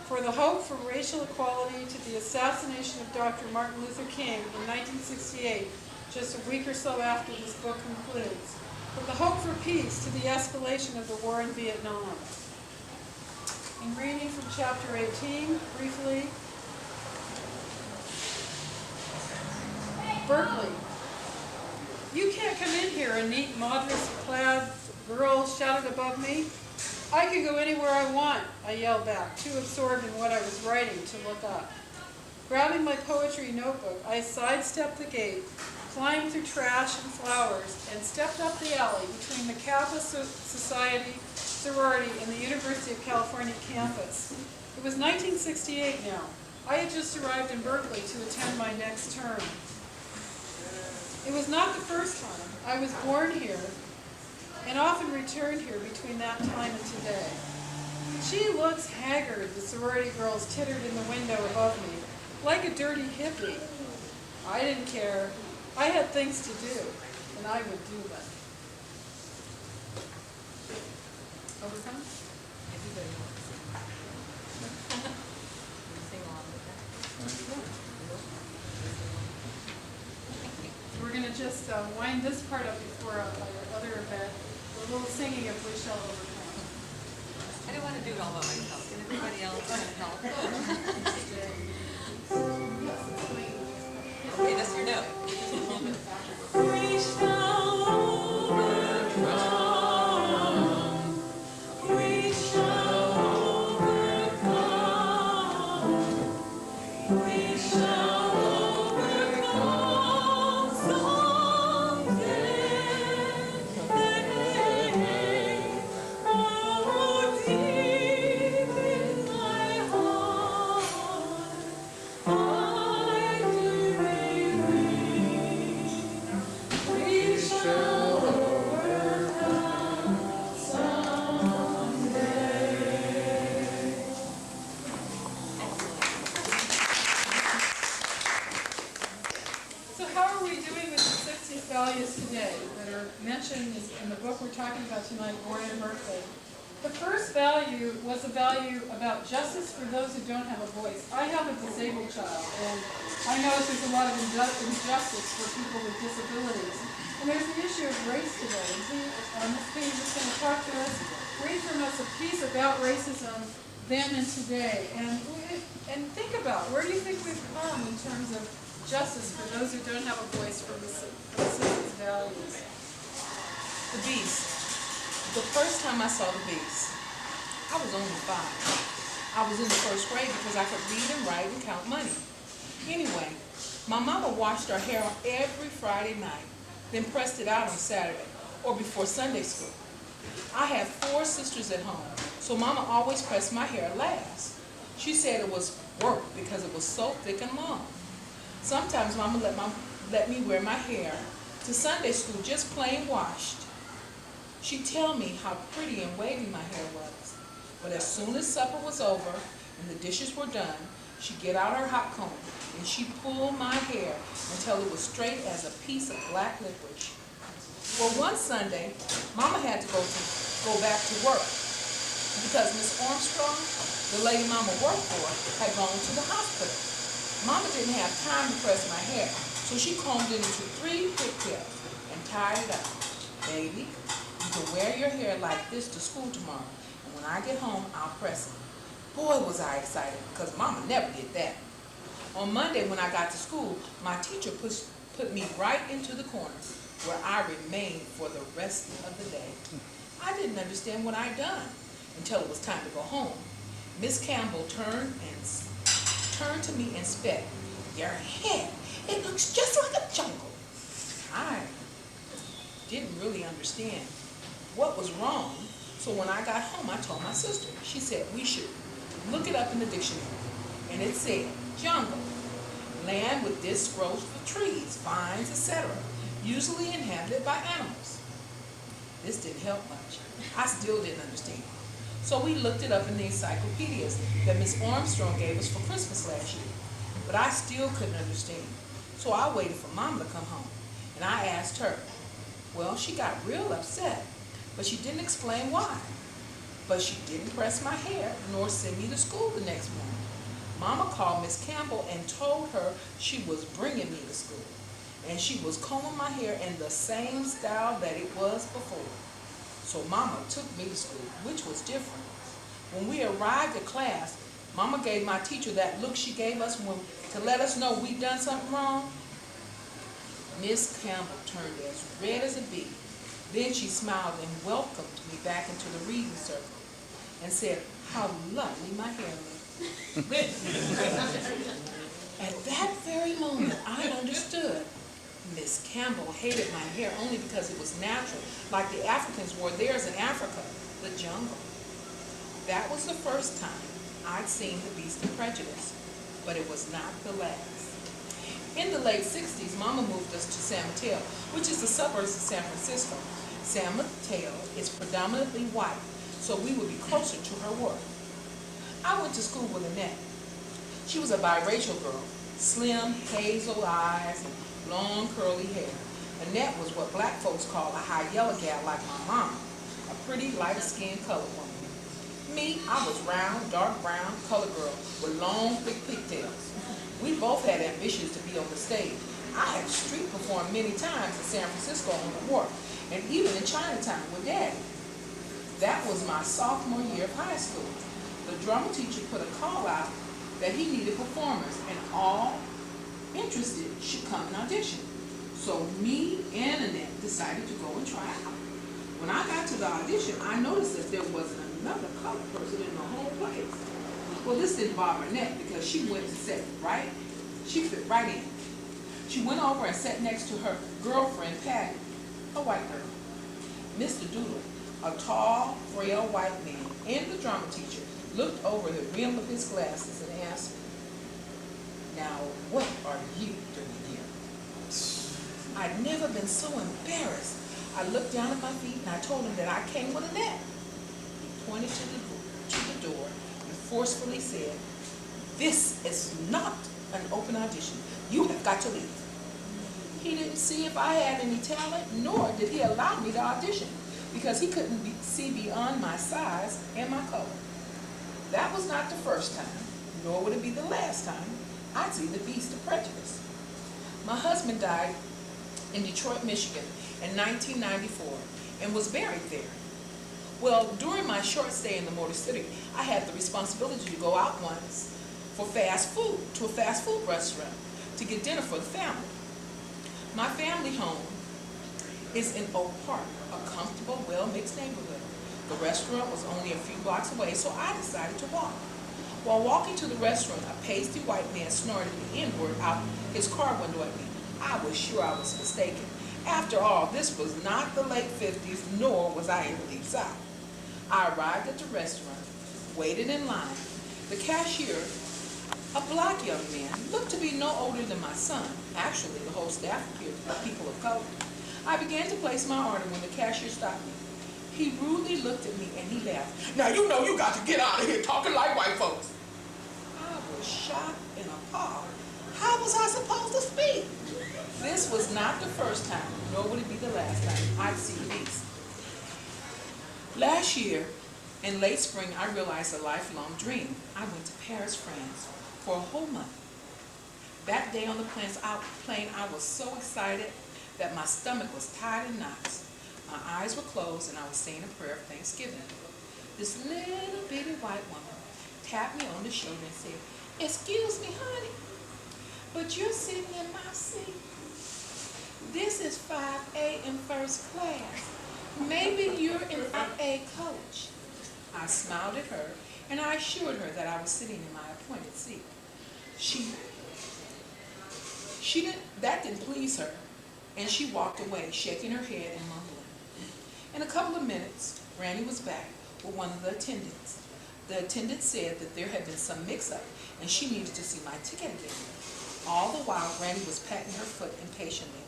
for the hope for racial equality to the assassination of Dr. Martin Luther King in 1968, just a week or so after this book concludes. From the hope for peace to the escalation of the war in Vietnam. In reading from chapter 18, briefly, Berkeley. You can't come in here, a neat, modest-clad girl shouted above me. I can go anywhere I want, I yelled back, too absorbed in what I was writing to look up. Grabbing my poetry notebook, I sidestepped the gate, climbed through trash and flowers, and stepped up the alley between the Kappa Society sorority and the University of California campus. It was 1968 now. I had just arrived in Berkeley to attend my next term. It was not the first time. I was born here and often returned here between that time and today. She looks haggard, the sorority girls tittered in the window above me, like a dirty hippie. I didn't care. I had things to do, and I would do them. Overcome? Everybody wants to sing. You sing along with that? We're going to just wind this part up before our other event, a little singing of We Shall Overcome. I don't want to do it all by myself. Can everybody else help? Okay, that's your note. Just a moment. We shall overcome. We shall overcome. We shall overcome someday. Oh, deep in my heart, I do believe we shall overcome someday. So how are we doing with the 60 values today that are mentioned in the book we're talking about tonight, Born in Berkeley? The first value was a value about justice for those who don't have a voice. I have a disabled child, and I know there's a lot of injustice for people with disabilities. And there's the issue of race today. And he, on this page, is going to talk to us, read from us a piece about racism then and today. And think about, where do you think we've come in terms of justice for those who don't have a voice for the 60s values? The beast. The first time I saw the beast, I was only 5. I was in the first grade because I could read and write and count money. Anyway, my mama washed our hair every Friday night, then pressed it out on Saturday or before Sunday school. I had 4 sisters at home, so mama always pressed my hair last. She said it was work because it was so thick and long. Sometimes mama let me wear my hair to Sunday school just plain washed. She'd tell me how pretty and wavy my hair was. But as soon as supper was over and the dishes were done, she'd get out her hot comb and she'd pull my hair until it was straight as a piece of black licorice. Well, one Sunday, mama had to go back to work because Miss Armstrong, the lady mama worked for, had gone to the hospital. Mama didn't have time to press my hair, so she combed it into 3 pigtails and tied it up. Baby, you can wear your hair like this to school tomorrow, and when I get home, I'll press it. Boy, was I excited, because mama never did that. On Monday, when I got to school, my teacher put me right into the corner, where I remained for the rest of the day. I didn't understand what I'd done until it was time to go home. Miss Campbell turned to me and said, "Your hair, it looks just like a jungle." I didn't really understand what was wrong, So when I got home, I told my sister. She said we should look it up in the dictionary. And it said, jungle, land with disc growth of trees, vines, etc., usually inhabited by animals. This didn't help much. I still didn't understand. So we looked it up in the encyclopedias that Miss Armstrong gave us for Christmas last year. But I still couldn't understand. So I waited for Mom to come home. And I asked her. Well, she got real upset, but she didn't explain why. But she didn't press my hair nor send me to school the next morning. Mama called Miss Campbell and told her she was bringing me to school. And she was combing my hair in the same style that it was before. So Mama took me to school, which was different. When we arrived at class, Mama gave my teacher that look she gave us to let us know we'd done something wrong. Miss Campbell turned as red as a bee. Then she smiled and welcomed me back into the reading circle and said, how lovely my hair looked. At that very moment, I understood. Miss Campbell hated my hair only because it was natural, like the Africans wore theirs in Africa, the jungle. That was the first time I'd seen the Beast of Prejudice, but it was not the last. In the late 60s, Mama moved us to San Mateo, which is the suburbs of San Francisco. San Mateo is predominantly white, so we would be closer to her work. I went to school with Annette. She was a biracial girl, slim, hazel eyes, and long curly hair. Annette was what black folks call a high yellow gal like my mom, a pretty light-skinned colored woman. Me, I was round, dark brown, colored girl with long, thick pigtails. We both had ambitions to be on the stage. I had street performed many times in San Francisco on the wharf, and even in Chinatown with Daddy. That was my sophomore year of high school. The drama teacher put a call out that he needed performers, and all interested should come and audition. So me and Annette decided to go and try out. When I got to the audition, I noticed that there wasn't another colored person in the whole place. Well, this didn't bother Annette because she went and sat right, she fit right in. She went over and sat next to her girlfriend, Patty, a white girl. Mr. Doodle, a tall, frail white man, and the drama teacher looked over the rim of his glasses and asked me, now, what are you doing here? I'd never been so embarrassed. I looked down at my feet and I told him that I came with Annette. He pointed to the door and forcefully said, this is not an open audition. You have got to leave. He didn't see if I had any talent, nor did he allow me to audition because he couldn't see beyond my size and my color. That was not the first time, nor would it be the last time I'd see the Beast of Prejudice. My husband died in Detroit, Michigan in 1994 and was buried there. Well, during my short stay in the Motor City, I had the responsibility to go out once for fast food, to a fast food restaurant, to get dinner for the family. My family home is in Oak Park, a comfortable, well-mixed neighborhood. The restaurant was only a few blocks away, so I decided to walk. While walking to the restaurant, a pasty white man snorted the N-word out his car window at me. I was sure I was mistaken. After all, this was not the late 50s, nor was I in the Deep South. I arrived at the restaurant, waited in line. The cashier, a black young man, looked to be no older than my son. Actually, the whole staff appeared to be people of color. I began to place my order when the cashier stopped me. He rudely looked at me and he laughed. Now you know you got to get out of here talking like white folks. I was shocked and appalled. How was I supposed to speak? This was not the first time, nor would it be the last time I'd see the Beast. Last year, in late spring, I realized a lifelong dream. I went to Paris, France, for a whole month. That day on the plane, I was so excited that my stomach was tied in knots. My eyes were closed and I was saying a prayer of thanksgiving. This little bitty white woman tapped me on the shoulder and said, excuse me, honey, but you're sitting in my seat. This is 5A in first class. Maybe you're in 5A coach. I smiled at her and I assured her that I was sitting in my appointed seat. That didn't please her, and she walked away, shaking her head and mumbling. In a couple of minutes, Granny was back. with one of the attendants. The attendant said that there had been some mix-up and she needed to see my ticket again. All the while, Granny was patting her foot impatiently.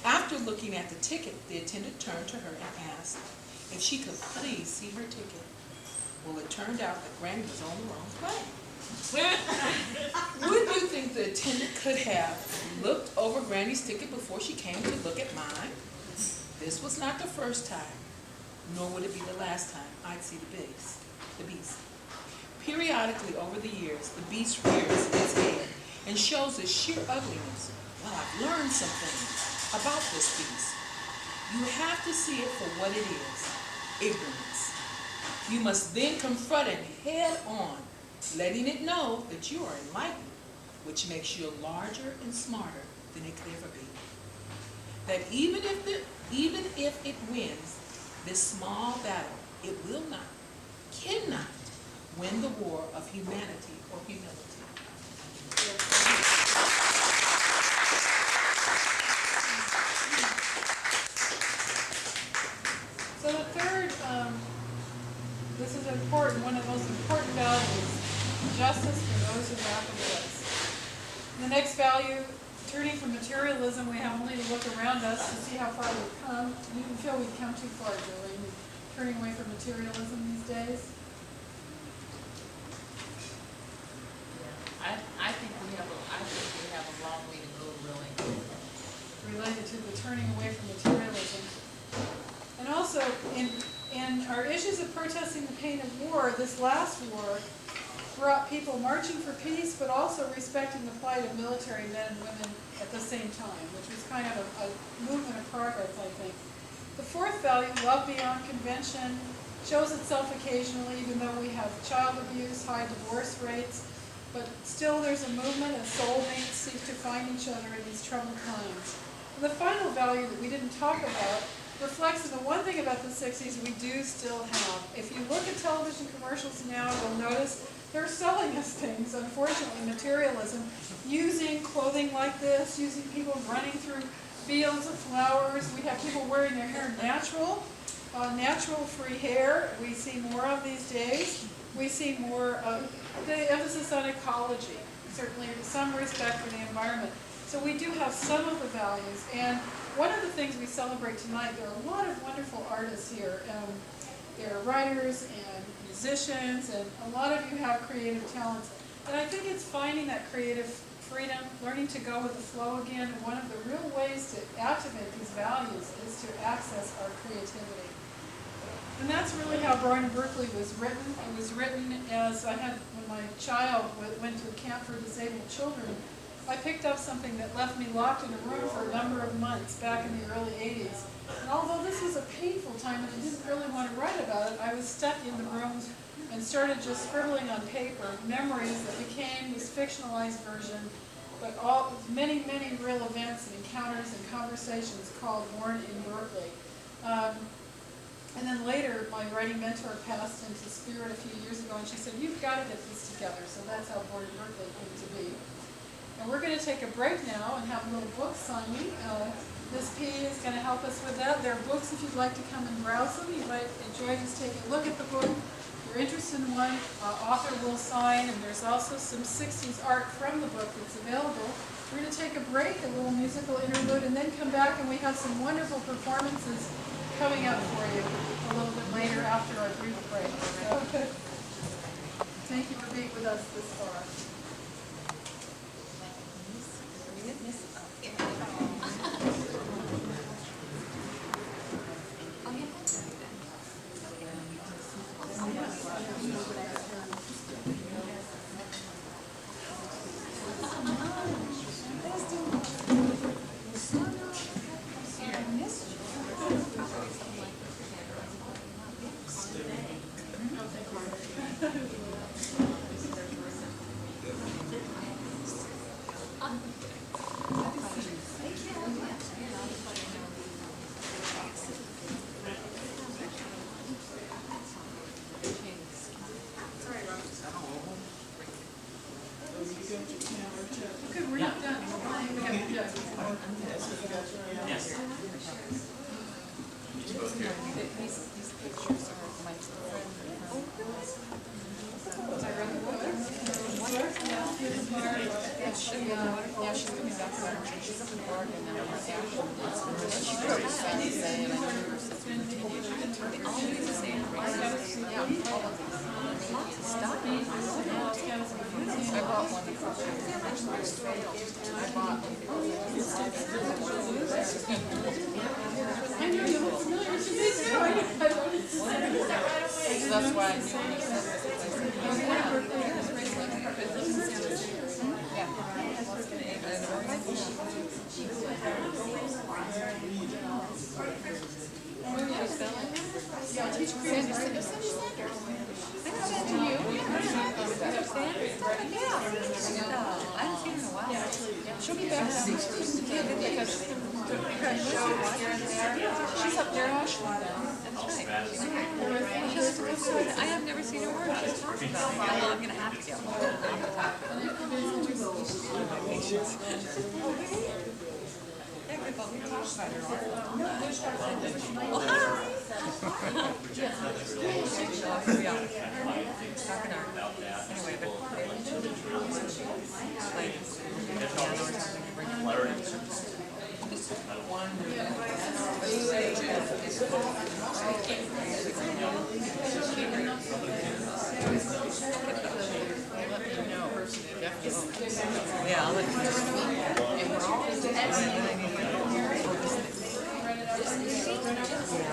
After looking at the ticket, the attendant turned to her and asked if she could please see her ticket. Well, it turned out that Granny was on the wrong plane. Wouldn't you think the attendant could have looked over Granny's ticket before she came to look at mine? This was not the first time, nor would it be the last time I'd see the beast. Periodically over the years, the beast rears its head and shows its sheer ugliness. Well, I've learned some things about this beast. You have to see it for what it is, ignorance. You must then confront it head on, letting it know that you are enlightened, which makes you larger and smarter than it could ever be. That even if it wins this small battle, it will not, cannot win the war of humanity or humility. So the third, this is important, one of the most important values, justice for those who lack a voice. The next value, turning from materialism, we have only to look around us to see how far we've come. You can feel we've come too far, Jolene, turning away from materialism these days. I think we have a long way to go, really. Related to the turning away from materialism. And also, in our issues of protesting the pain of war, this last war brought people marching for peace, but also respecting the plight of military men and women at the same time, which was kind of a movement of progress, I think. The fourth value, love beyond convention, shows itself occasionally, even though we have child abuse, high divorce rates, but still there's a movement as soulmates seek to find each other in these troubled times. And the final value that we didn't talk about reflects on the one thing about the 60s we do still have. If you look at television commercials now, you'll notice they're selling us things, unfortunately, materialism, using clothing like this, using people running through fields of flowers. We have people wearing their hair natural free hair. We see more of these days. We see more the emphasis on ecology, certainly some respect for the environment. So we do have some of the values, and one of the things we celebrate tonight, there are a lot of wonderful artists here. There are writers and musicians, and a lot of you have creative talents. And I think it's finding that creative freedom, learning to go with the flow again. And one of the real ways to activate these values is to access our creativity. And that's really how Born in Berkeley was written. It was written as when my child went to a camp for disabled children, I picked up something that left me locked in a room for a number of months back in the early 80s. And although this was a painful time and I didn't really want to write about it, I was stuck in the room and started just scribbling on paper memories that became this fictionalized version, but many, many real events and encounters and conversations called Born in Berkeley. And then later, my writing mentor passed into spirit a few years ago, and she said, "You've got to get this together." So that's how Born in Berkeley came to be. And we're going to take a break now and have a little book signing. This P is going to help us with that. There are books if you'd like to come and browse them. You might enjoy just taking a look at the book. If you're interested in one, author will sign, and there's also some 60s art from the book that's available. We're going to take a break, a little musical interlude, and then come back, and we have some wonderful performances coming up for you a little bit later after our brief break. So, thank you for being with us this far. These pictures are my friend. Yeah, she's coming back from she's up in Oregon now. She drove Saturday and I told her to continue. They all use the same phrases. Yeah, all of these. Lots of stuff. I bought one for I bought so that's why I knew when you said this. Yeah, teach Sanders. Sanders. I know that to you. Sanders? Yeah. I haven't seen her in a while. She'll be back soon. She's up there in Ashland now. That's right. I have never seen her work. She's talking about it. Well, I'm going to have to get one. Yeah, good, but we talked about her. Well, hi. Yeah. Talking to her. Anyway, but yeah, I'll let you know. And we're all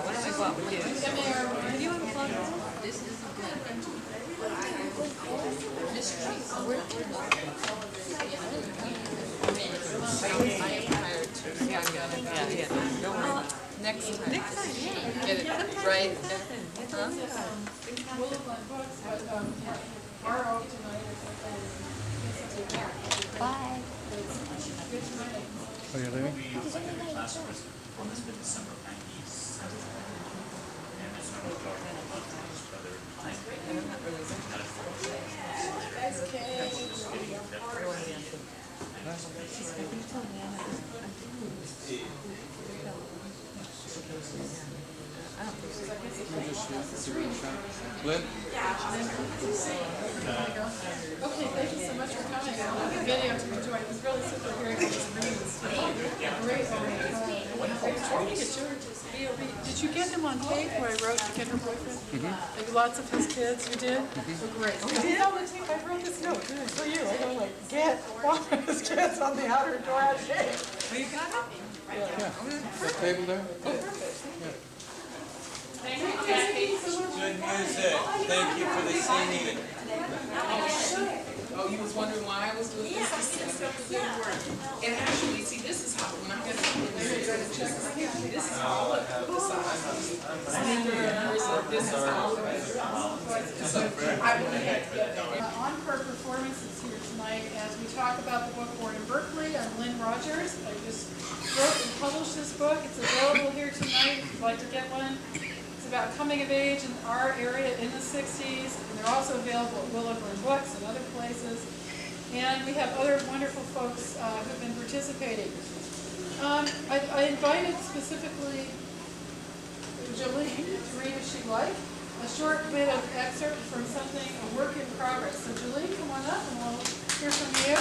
what I bought with you. Do you want to plug this? This is yeah. Don't worry. Next time. Get it right. Huh? Bye. Are you leaving? Lynn? Okay, thank you so much for coming. The video to enjoy. It was really super hearing all these readings. Great. Did you get them on tape where I wrote to get her boyfriend? Like lots of his kids, you did? Great. You did on the tape? I wrote this note for you. I go like, get one of his kids on the outer door tape. Oh, you got it? Yeah. That table there? Thank you, Kathy. Good music. Thank you for the singing. Oh, you was wondering why I was doing this? This is good work. And actually, see, this is how, when I get this is all up the side. This is all of it. So I would have to get that. Encore performances here tonight as we talk about the book Born in Berkeley on Lynn Rogers. I just wrote and published this book. It's available here tonight if you'd like to get one. It's about coming of age in our area in the 60s. And they're also available at Willow Books and other places. And we have other wonderful folks who've been participating. I invited specifically Jolene to read if she'd like. A short bit of excerpt from something, a work in progress. So Jolene, come on up and we'll hear from you.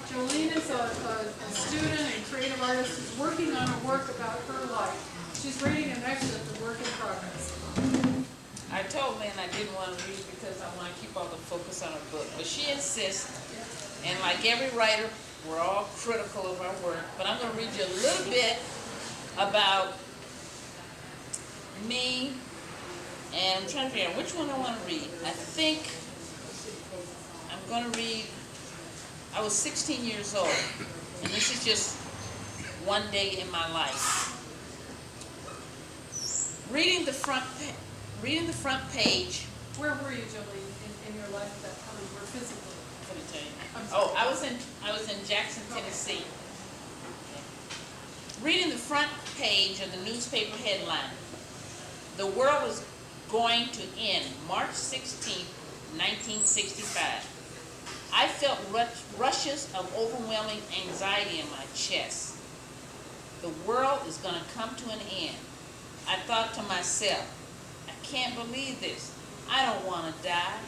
Jolene is a student and creative artist who's working on a work about her life. She's reading an excerpt of Work in Progress. I told Lynn I didn't want to read because I want to keep all the focus on her book. But she insists, and like every writer, we're all critical of our work. But I'm going to read you a little bit about me, and I'm trying to figure out which one I want to read. I think I'm going to read, I was 16 years old, and this is just one day in my life. Reading the front page. Where were you, Jolene, in your life at that time? Where physically? Let me tell you. Oh, I was in Jackson, Tennessee. Reading the front page of the newspaper headline, "The world is going to end March 16, 1965." I felt rushes of overwhelming anxiety in my chest. The world is going to come to an end. I thought to myself, I can't believe this. I don't want to die.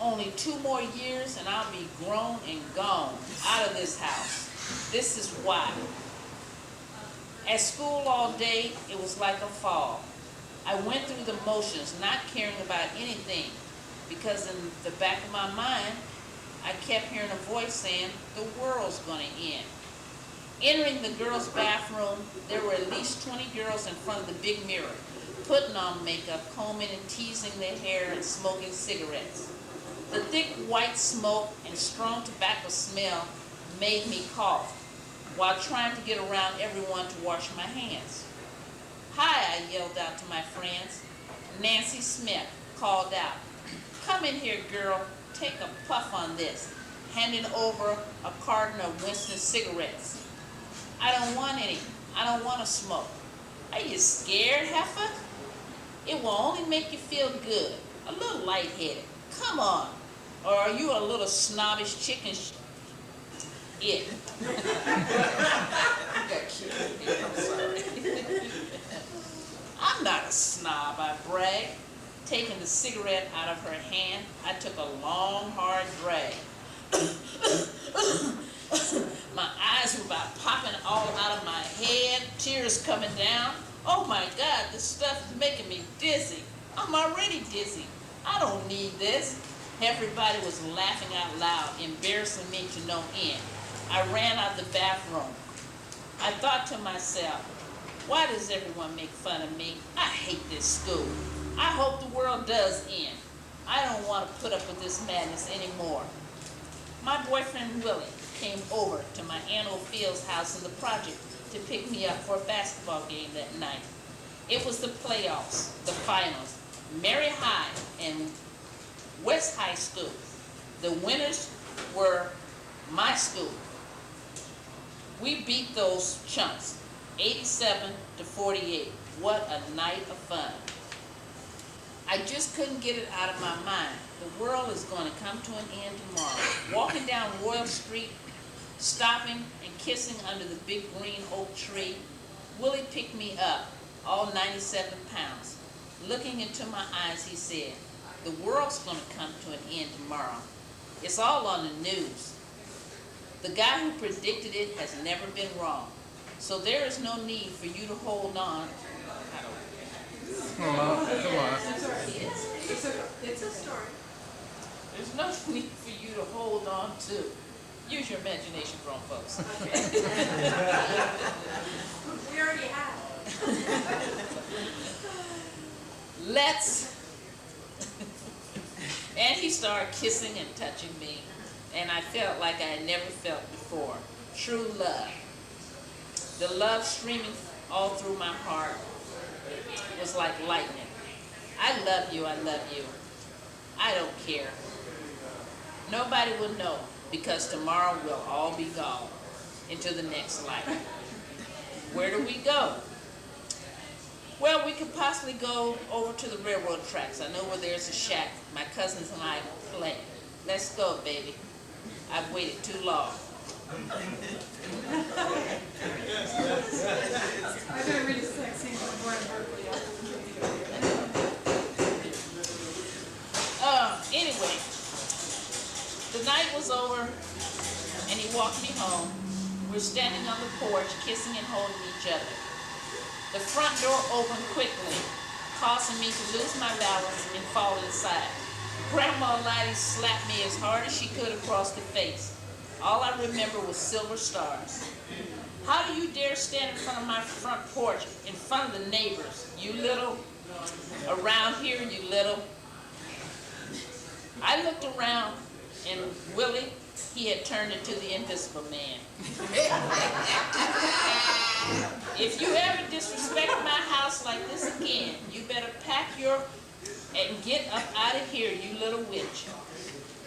Only 2 more years and I'll be grown and gone out of this house. This is why. At school all day, it was like a fall. I went through the motions, not caring about anything, because in the back of my mind, I kept hearing a voice saying, the world's going to end. Entering the girls' bathroom, there were at least 20 girls in front of the big mirror, putting on makeup, combing and teasing their hair, and smoking cigarettes. The thick white smoke and strong tobacco smell made me cough while trying to get around everyone to wash my hands. Hi, I yelled out to my friends. Nancy Smith called out, come in here, girl, take a puff on this, handing over a carton of Winston cigarettes. I don't want any. I don't want to smoke. Are you scared, heifer? It will only make you feel good, a little lightheaded. Come on. Or are you a little snobbish chicken? It. I'm sorry. I'm not a snob, I bragged. Taking the cigarette out of her hand, I took a long, hard drag. My eyes were about popping all out of my head, tears coming down. Oh my God, this stuff is making me dizzy. I'm already dizzy. I don't need this. Everybody was laughing out loud, embarrassing me to no end. I ran out the bathroom. I thought to myself, why does everyone make fun of me? I hate this school. I hope the world does end. I don't want to put up with this madness anymore. My boyfriend Willie came over to my Aunt Ophil's house in the project to pick me up for a basketball game that night. It was the playoffs, the finals, Mary High and West High School. The winners were my school. We beat those chumps, 87-48. What a night of fun. I just couldn't get it out of my mind. The world is going to come to an end tomorrow. Walking down Royal Street, stopping and kissing under the big green oak tree, Willie picked me up, all 97 pounds. Looking into my eyes, he said, the world's going to come to an end tomorrow. It's all on the news. The guy who predicted it has never been wrong. So there is no need for you to hold on. Come on. It's a story. There's no need for you to hold on to. Use your imagination, grown folks. We already have. Let's. And he started kissing and touching me, and I felt like I had never felt before. True love. The love streaming all through my heart was like lightning. I love you, I love you. I don't care. Nobody will know, because tomorrow we'll all be gone into the next life. Where do we go? Well, we could possibly go over to the railroad tracks. I know where there's a shack. My cousins and I play. Let's go, baby. I've waited too long. I better read a sex scene from Born in Berkeley. Anyway, the night was over, and he walked me home. We're standing on the porch, kissing and holding each other. The front door opened quickly, causing me to lose my balance and fall inside. Grandma Lottie slapped me as hard as she could across the face. All I remember was silver stars. How do you dare stand in front of my front porch, in front of the neighbors? You little, around here, you little. I looked around, and Willie, he had turned into the Invisible Man. If you ever disrespect my house like this again, you better pack your and get up out of here, you little witch.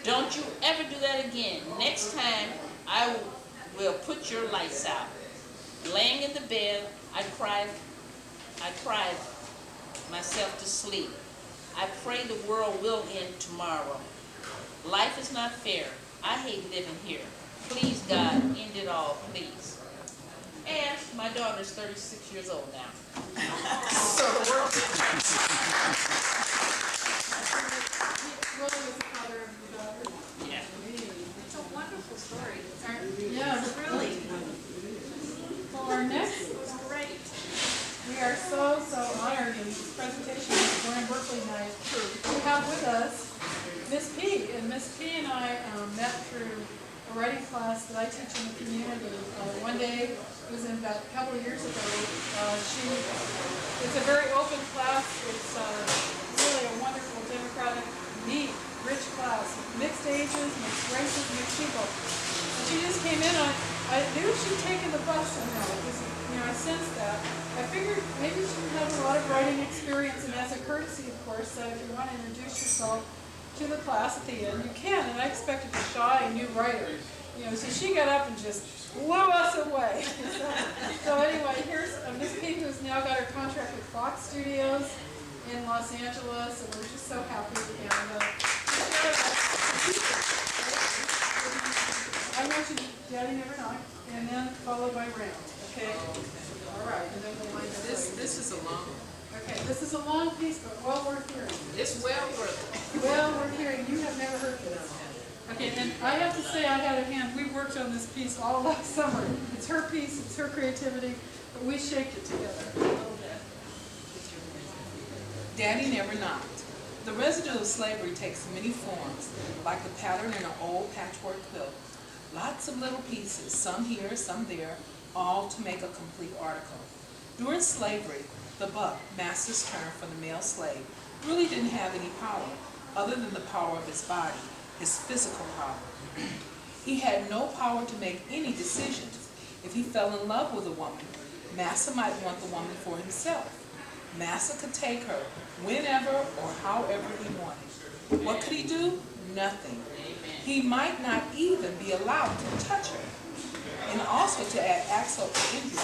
Don't you ever do that again. Next time, I will put your lights out. Laying in the bed, I cried myself to sleep. I pray the world will end tomorrow. Life is not fair. I hate living here. Please, God, end it all, please. And my daughter's 36 years old now. So the world. Willow is the father of your daughter. Yeah. It's a wonderful story. It's Yes. really So our next, great. we are so honored in this presentation of Glen Berkeley night. We have with us Miss P. And Miss P and I met through a writing class that I teach in the community. One day, it was in about a couple of years ago, it's a very open class. It's really a wonderful, democratic, neat, rich class. Mixed ages, mixed races, mixed people. And she just came in on, I knew she'd taken the bus somehow, because, I sensed that. I figured maybe she didn't have a lot of writing experience, and as a courtesy, of course, that if you want to introduce yourself to the class at the end, you can. And I expected a shy new writer. So she got up and just blew us away. So anyway, here's Miss P, who's now got her contract with Fox Studios in Los Angeles, and we're just so happy. And I want you to Daddy Never Knock, and then followed by Round. Okay? All right, and then we'll wind up. This is a long one. Okay, this is a long piece, but well worth hearing. It's well worth it. Well worth hearing. You have never heard this. Okay, and I have to say I had a hand. We worked on this piece all last summer. It's her piece, it's her creativity, but we shaped it together a little bit. Daddy Never Knocked. The residue of slavery takes many forms, like the pattern in an old patchwork quilt. Lots of little pieces, some here, some there, all to make a complete article. During slavery, the buck, master's term for the male slave, really didn't have any power, other than the power of his body, his physical power. He had no power to make any decisions. If he fell in love with a woman, master might want the woman for himself. Master could take her whenever or however he wanted. What could he do? Nothing. He might not even be allowed to touch her. And also to add insult to injury,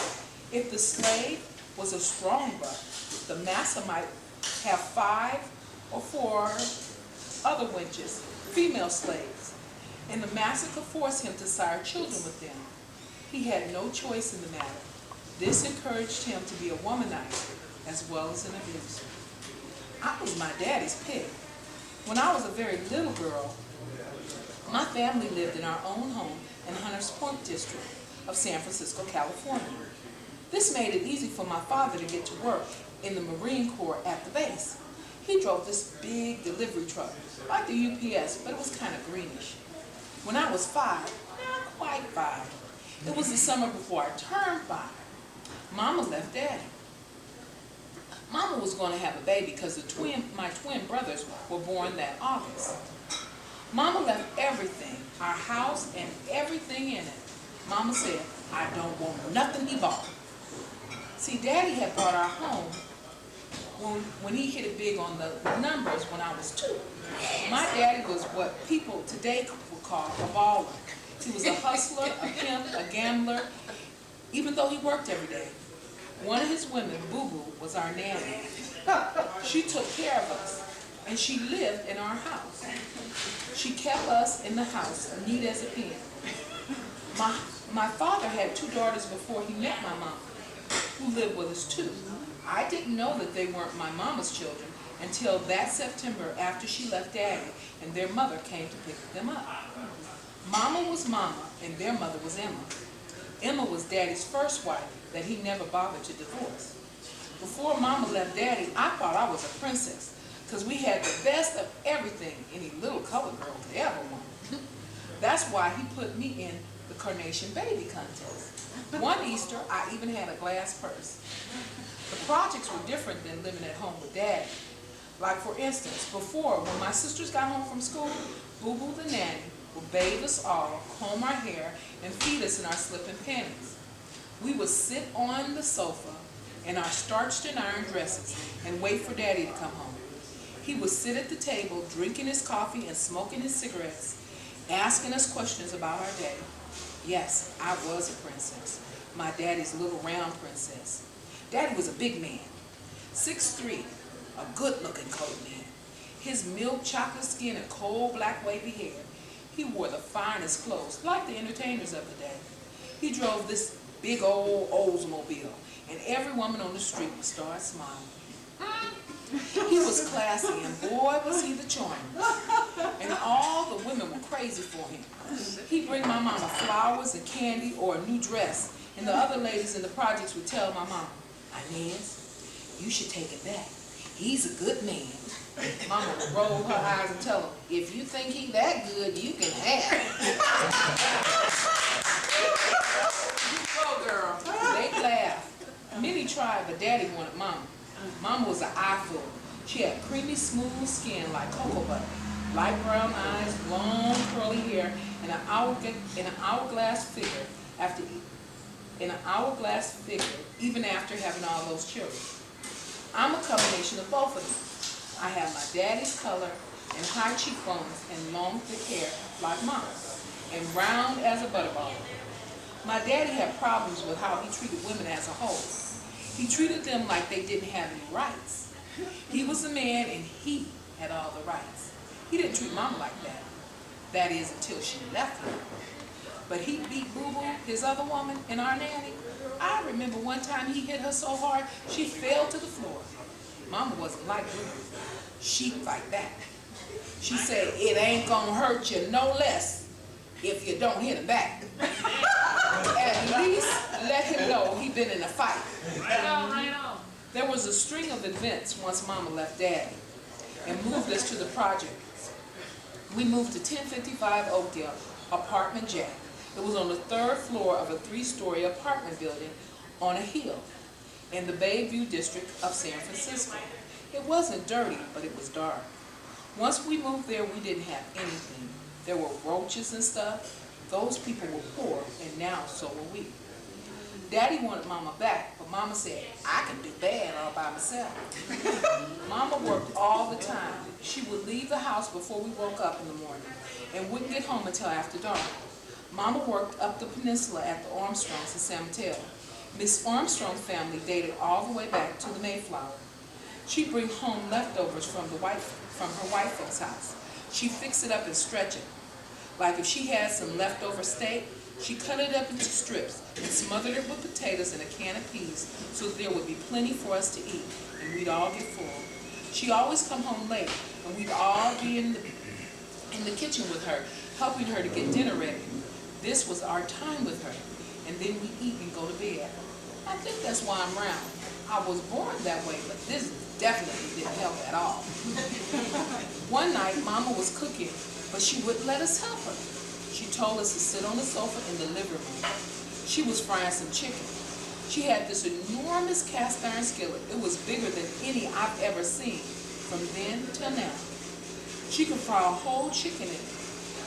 if the slave was a strong buck, the master might have 5 or 4 other wenches, female slaves, and the master could force him to sire children with them. He had no choice in the matter. This encouraged him to be a womanizer as well as an abuser. I was my daddy's pig. When I was a very little girl, my family lived in our own home in Hunters Point district of San Francisco, California. This made it easy for my father to get to work in the Marine Corps at the base. He drove this big delivery truck, like the UPS, but it was kind of greenish. When I was 5, not quite 5, it was the summer before I turned 5, Mama left Daddy. Mama was going to have a baby because my twin brothers were born that August. Mama left everything, our house and everything in it. Mama said, I don't want nothing he bought. See, Daddy had bought our home when he hit it big on the numbers when I was 2. My daddy was what people today would call a baller. He was a hustler, a pimp, a gambler, even though he worked every day. One of his women, Boo Boo, was our nanny. She took care of us, and she lived in our house. She kept us in the house, neat as a pin. My father had 2 daughters before he met my mom, who lived with us too. I didn't know that they weren't my mama's children until that September after she left Daddy and their mother came to pick them up. Mama was Mama and their mother was Emma. Emma was Daddy's first wife that he never bothered to divorce. Before Mama left Daddy, I thought I was a princess because we had the best of everything any little colored girl could ever want. That's why he put me in the Carnation Baby contest. One Easter, I even had a glass purse. The projects were different than living at home with Daddy. Like for instance, before, when my sisters got home from school, Boo Boo the nanny would bathe us all, comb our hair, and feed us in our slip-in panties. We would sit on the sofa in our starched and ironed dresses and wait for Daddy to come home. He would sit at the table drinking his coffee and smoking his cigarettes, asking us questions about our day. Yes, I was a princess, my daddy's little round princess. Daddy was a big man, 6'3", a good-looking coat man. His milk chocolate skin and cold black wavy hair. He wore the finest clothes, like the entertainers of the day. He drove this big old Oldsmobile, and every woman on the street would start smiling. He was classy, and boy, was he the charmer. And all the women were crazy for him. He'd bring my mama flowers and candy or a new dress, and the other ladies in the projects would tell my mama, Inez, you should take it back. He's a good man. Mama would roll her eyes and tell him, if you think he that good, you can have it. Go, girl. They laughed. Many tried, but Daddy wanted Mama. Mama was an eyeful. She had creamy, smooth skin like cocoa butter, light brown eyes, long curly hair, and an hourglass figure. Even after having all those children. I'm a combination of both of them. I have my daddy's color and high cheekbones and long, thick hair like Mama, and round as a butterball. My daddy had problems with how he treated women as a whole. He treated them like they didn't have any rights. He was a man and he had all the rights. He didn't treat Mama like that. That is, until she left him. But he beat Boo Boo, his other woman, and our nanny. I remember one time he hit her so hard, she fell to the floor. Mama wasn't like Boo Boo. She'd fight back. She said, it ain't gonna hurt you no less if you don't hit him back. At least let him know he'd been in a fight. Right on, right on. There was a string of events once Mama left Daddy and moved us to the project. We moved to 1055 Oakdale, apartment Jack. It was on the 3rd floor of a 3-story apartment building on a hill in the Bayview district of San Francisco. It wasn't dirty, but it was dark. Once we moved there, we didn't have anything. There were roaches and stuff. Those people were poor, and now so were we. Daddy wanted Mama back, but Mama said, I can do bad all by myself. Mama worked all the time. She would leave the house before we woke up in the morning and wouldn't get home until after dark. Mama worked up the peninsula at the Armstrongs in San Mateo. Miss Armstrong's family dated all the way back to the Mayflower. She'd bring home leftovers from her white folks' house. She'd fix it up and stretch it. Like if she had some leftover steak, she cut it up into strips and smothered it with potatoes and a can of peas so that there would be plenty for us to eat and we'd all get full. She'd always come home late and we'd all be in the kitchen with her, helping her to get dinner ready. This was our time with her, and then we eat and go to bed. I think that's why I'm round. I was born that way, but this definitely didn't help at all. One night, Mama was cooking, but she wouldn't let us help her. She told us to sit on the sofa in the living room. She was frying some chicken. She had this enormous cast iron skillet. It was bigger than any I've ever seen from then till now. She could fry a whole chicken in it.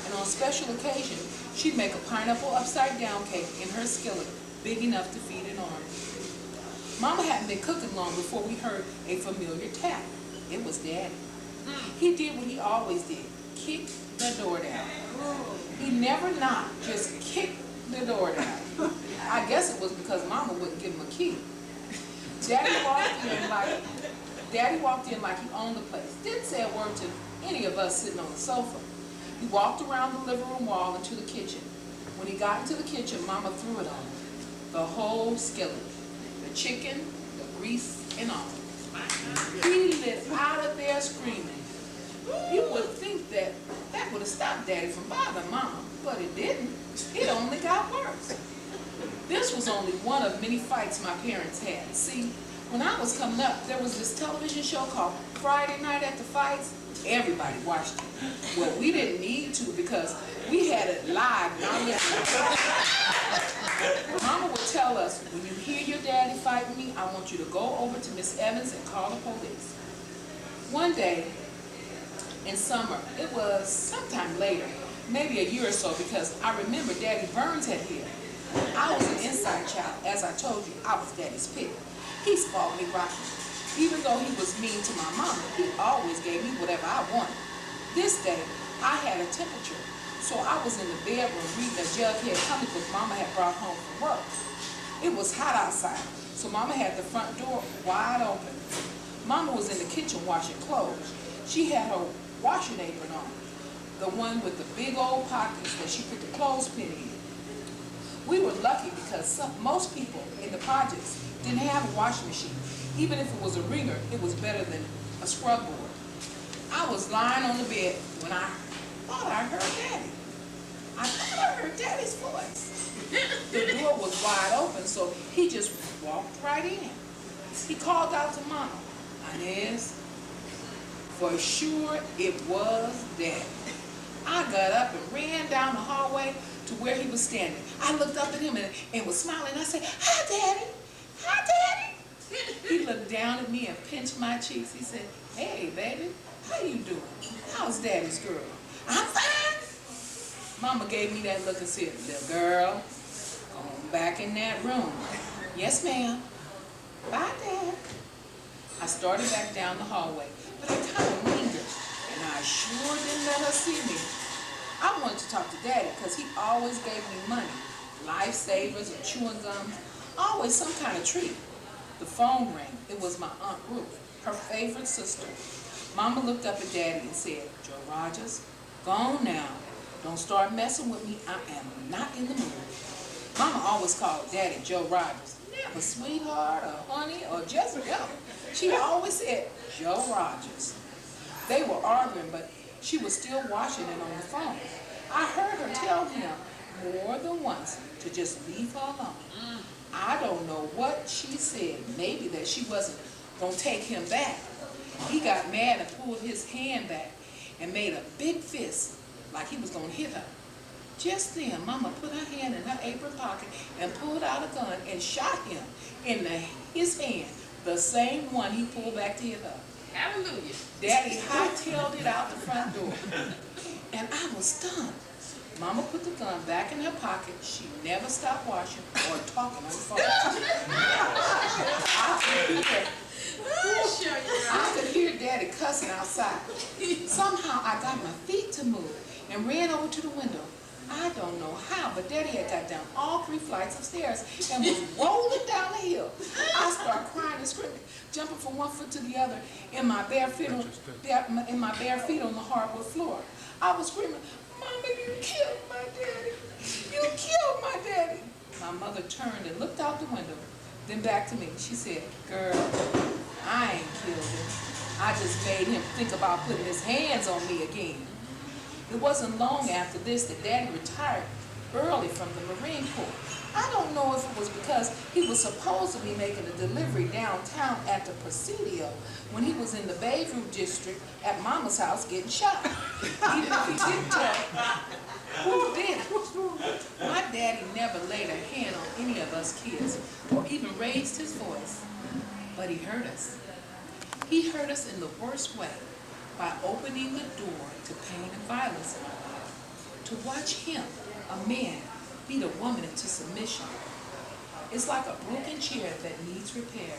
And on special occasion, she'd make a pineapple upside down cake in her skillet, big enough to feed an army. Mama hadn't been cooking long before we heard a familiar tap. It was Daddy. He did what he always did, kick the door down. He never knocked, just kicked the door down. I guess it was because Mama wouldn't give him a key. Daddy walked in like he owned the place. Didn't say a word to any of us sitting on the sofa. He walked around the living room wall into the kitchen. When he got into the kitchen, Mama threw it on him. The whole skillet. The chicken, the grease, and all. He lit out of there screaming. You would think that would have stopped Daddy from bothering Mama, but it didn't. It only got worse. This was only one of many fights my parents had. See, when I was coming up, there was this television show called Friday Night at the Fights. Everybody watched it. Well, we didn't need to because we had it live. Mama would tell us, when you hear your daddy fighting me, I want you to go over to Miss Evans and call the police. One day in summer, it was sometime later, maybe a year or so, because I remember Daddy Burns had here. I was an inside child. As I told you, I was Daddy's pick. He spoiled me rotten. Even though he was mean to my mama, he always gave me whatever I wanted. This day, I had a temperature, so I was in the bedroom reading a Jughead comic book Mama had brought home from work. It was hot outside, so Mama had the front door wide open. Mama was in the kitchen washing clothes. She had her washing apron on. the one with the big old pockets that she put the clothespin in. We were lucky because most people in the projects didn't have a washing machine. Even if it was a wringer, it was better than a scrub board. I was lying on the bed when I thought I heard Daddy. I thought I heard Daddy's voice. The door was wide open, so he just walked right in. He called out to Mama, Inez, for sure it was Daddy. I got up and ran down the hallway to where he was standing. I looked up at him and was smiling. I said, "Hi, Daddy. Hi, Daddy." He looked down at me and pinched my cheeks. He said, "Hey, baby, how you doing? How's Daddy's girl?" "I'm fine." Mama gave me that look and said, "Little girl, go on back in that room." "Yes, ma'am." "Bye, Dad." I started back down the hallway, but I kind of lingered, and I sure didn't let her see me. I wanted to talk to Daddy because he always gave me money, lifesavers and chewing gums, always some kind of treat. The phone rang. It was my Aunt Ruth, her favorite sister. Mama looked up at Daddy and said, "Joe Rogers, go on now. Don't start messing with me. I am not in the mood." Mama always called Daddy Joe Rogers. Never sweetheart or honey or Jezebel. She always said Joe Rogers. They were arguing, but she was still watching it on the phone. I heard her tell him more than once to just leave her alone. I don't know what she said. Maybe that she wasn't going to take him back. He got mad and pulled his hand back and made a big fist like he was going to hit her. Just then, Mama put her hand in her apron pocket and pulled out a gun and shot him in his hand, the same one he pulled back to hit her. Hallelujah. Daddy hightailed it out the front door, and I was stunned. Mama put the gun back in her pocket. She never stopped washing or talking on the phone. I could hear Daddy cussing outside. Somehow I got my feet to move and ran over to the window. I don't know how, but Daddy had got down all 3 flights of stairs and was rolling down the hill. I started crying and screaming, jumping from one foot to the other in my bare feet on the hardwood floor. I was screaming, "Mama, you killed my daddy! You killed my daddy!" My mother turned and looked out the window, then back to me. She said, "Girl, I ain't killed him. I just made him think about putting his hands on me again." It wasn't long after this that Daddy retired early from the Marine Corps. I don't know if it was because he was supposed to be making a delivery downtown at the Presidio when he was in the Beirut district at Mama's house getting shot. Even if he didn't tell who did it. My daddy never laid a hand on any of us kids or even raised his voice, but he hurt us. He hurt us in the worst way by opening the door to pain and violence in our life. To watch him, a man, beat a woman into submission. It's like a broken chair that needs repair.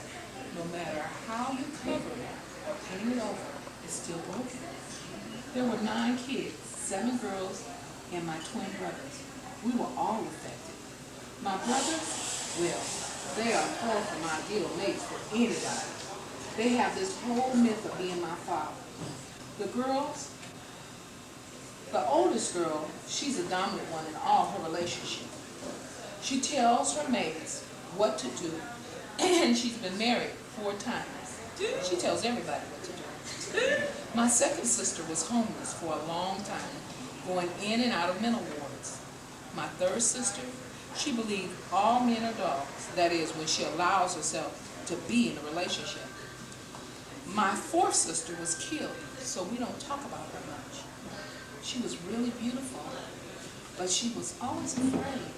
No matter how you cover it or paint it over, it's still broken. There were 9 kids, 7 girls, and my twin brothers. We were all affected. My brothers, well, they are far from ideal mates for anybody. They have this whole myth of being my father. The girls, the oldest girl, she's a dominant one in all her relationships. She tells her maids what to do, and she's been married 4 times. She tells everybody what to do. My second sister was homeless for a long time, going in and out of mental wards. My third sister, she believed all men are dogs, that is, when she allows herself to be in a relationship. My fourth sister was killed, so we don't talk about her much. She was really beautiful, but she was always afraid.